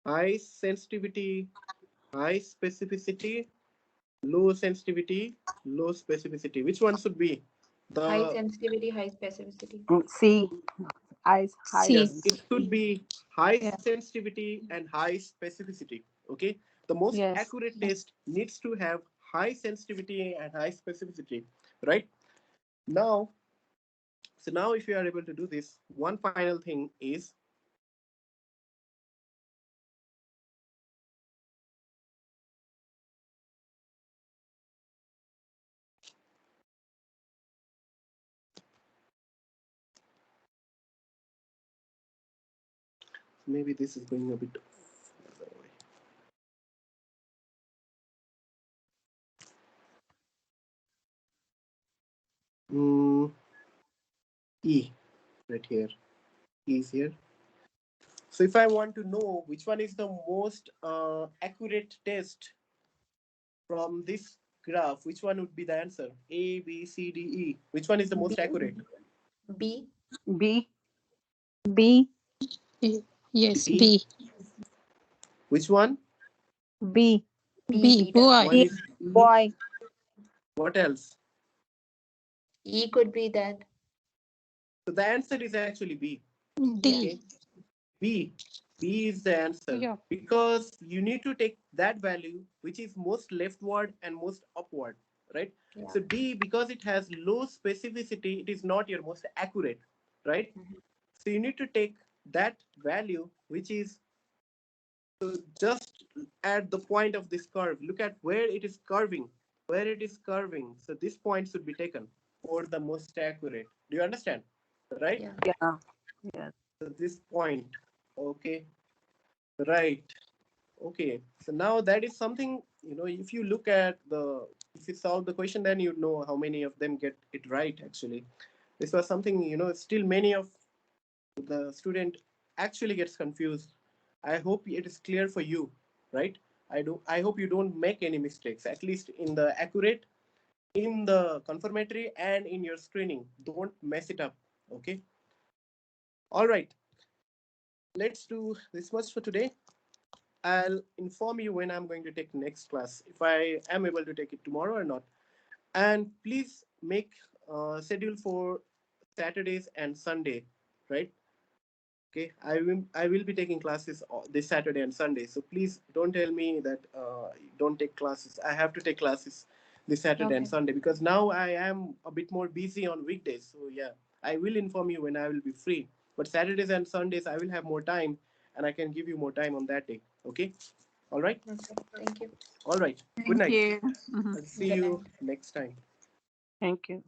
high sensitivity, high specificity, low sensitivity, low specificity. Which one should be? High The sensitivity, high specificity. C. Eyes high C. Yes, it sensitivity. should be high Yeah. sensitivity and high specificity. Okay, the most Yes. accurate test needs to have high sensitivity and high specificity, right? Now, so now if you are able to do this, one final thing is maybe this is going a bit. Mm, E right here. E is here. So if I want to know which one is the most accurate test from this graph, which one would be the answer? A, B, C, D, E. Which one is the most B. accurate? B. B. B. Yes, B. B. Which one? B. B. B. Beta. Boy. One A. is E. Boy. What else? E could be that. So the answer is actually B. Yeah. Okay. D. B. B is the answer Yeah. because you need to take that value which is most leftward and most upward, right? Yeah. So D, because it has low specificity, it is not your most accurate, right? Mhm. So you need to take that value which is just at the point of this curve. Look at where it is curving, where it is curving. So this point should be taken for the most accurate. Do you understand? Right? Yeah. Yeah. Yes. So this point. Okay. Right. Okay. So now that is something, if you look at if you solve the question, then you know how many of them get it right actually. This was something, still many of the student actually gets confused. I hope it is clear for you, right? I hope you don't make any mistakes, at least in the accurate, in the confirmatory, and in your screening. Don't mess it up. Okay. All right. Let's do this much for today. I'll inform you when I'm going to take next class, if I am able to take it tomorrow or not. And please make schedule for Saturdays and Sunday, right? Okay, I will be taking classes this Saturday and Sunday. So please don't tell me that don't take classes. I have to take classes this Saturday and Okay. Sunday because now I am a bit more busy on weekdays. So yeah, I will inform you when I will be free. But Saturdays and Sundays I will have more time and I can give you more time on that day. Okay, all right, Okay. Thank you. all right. Good Thank night. you. Mhm. I'll see Good you night. next time. Thank you.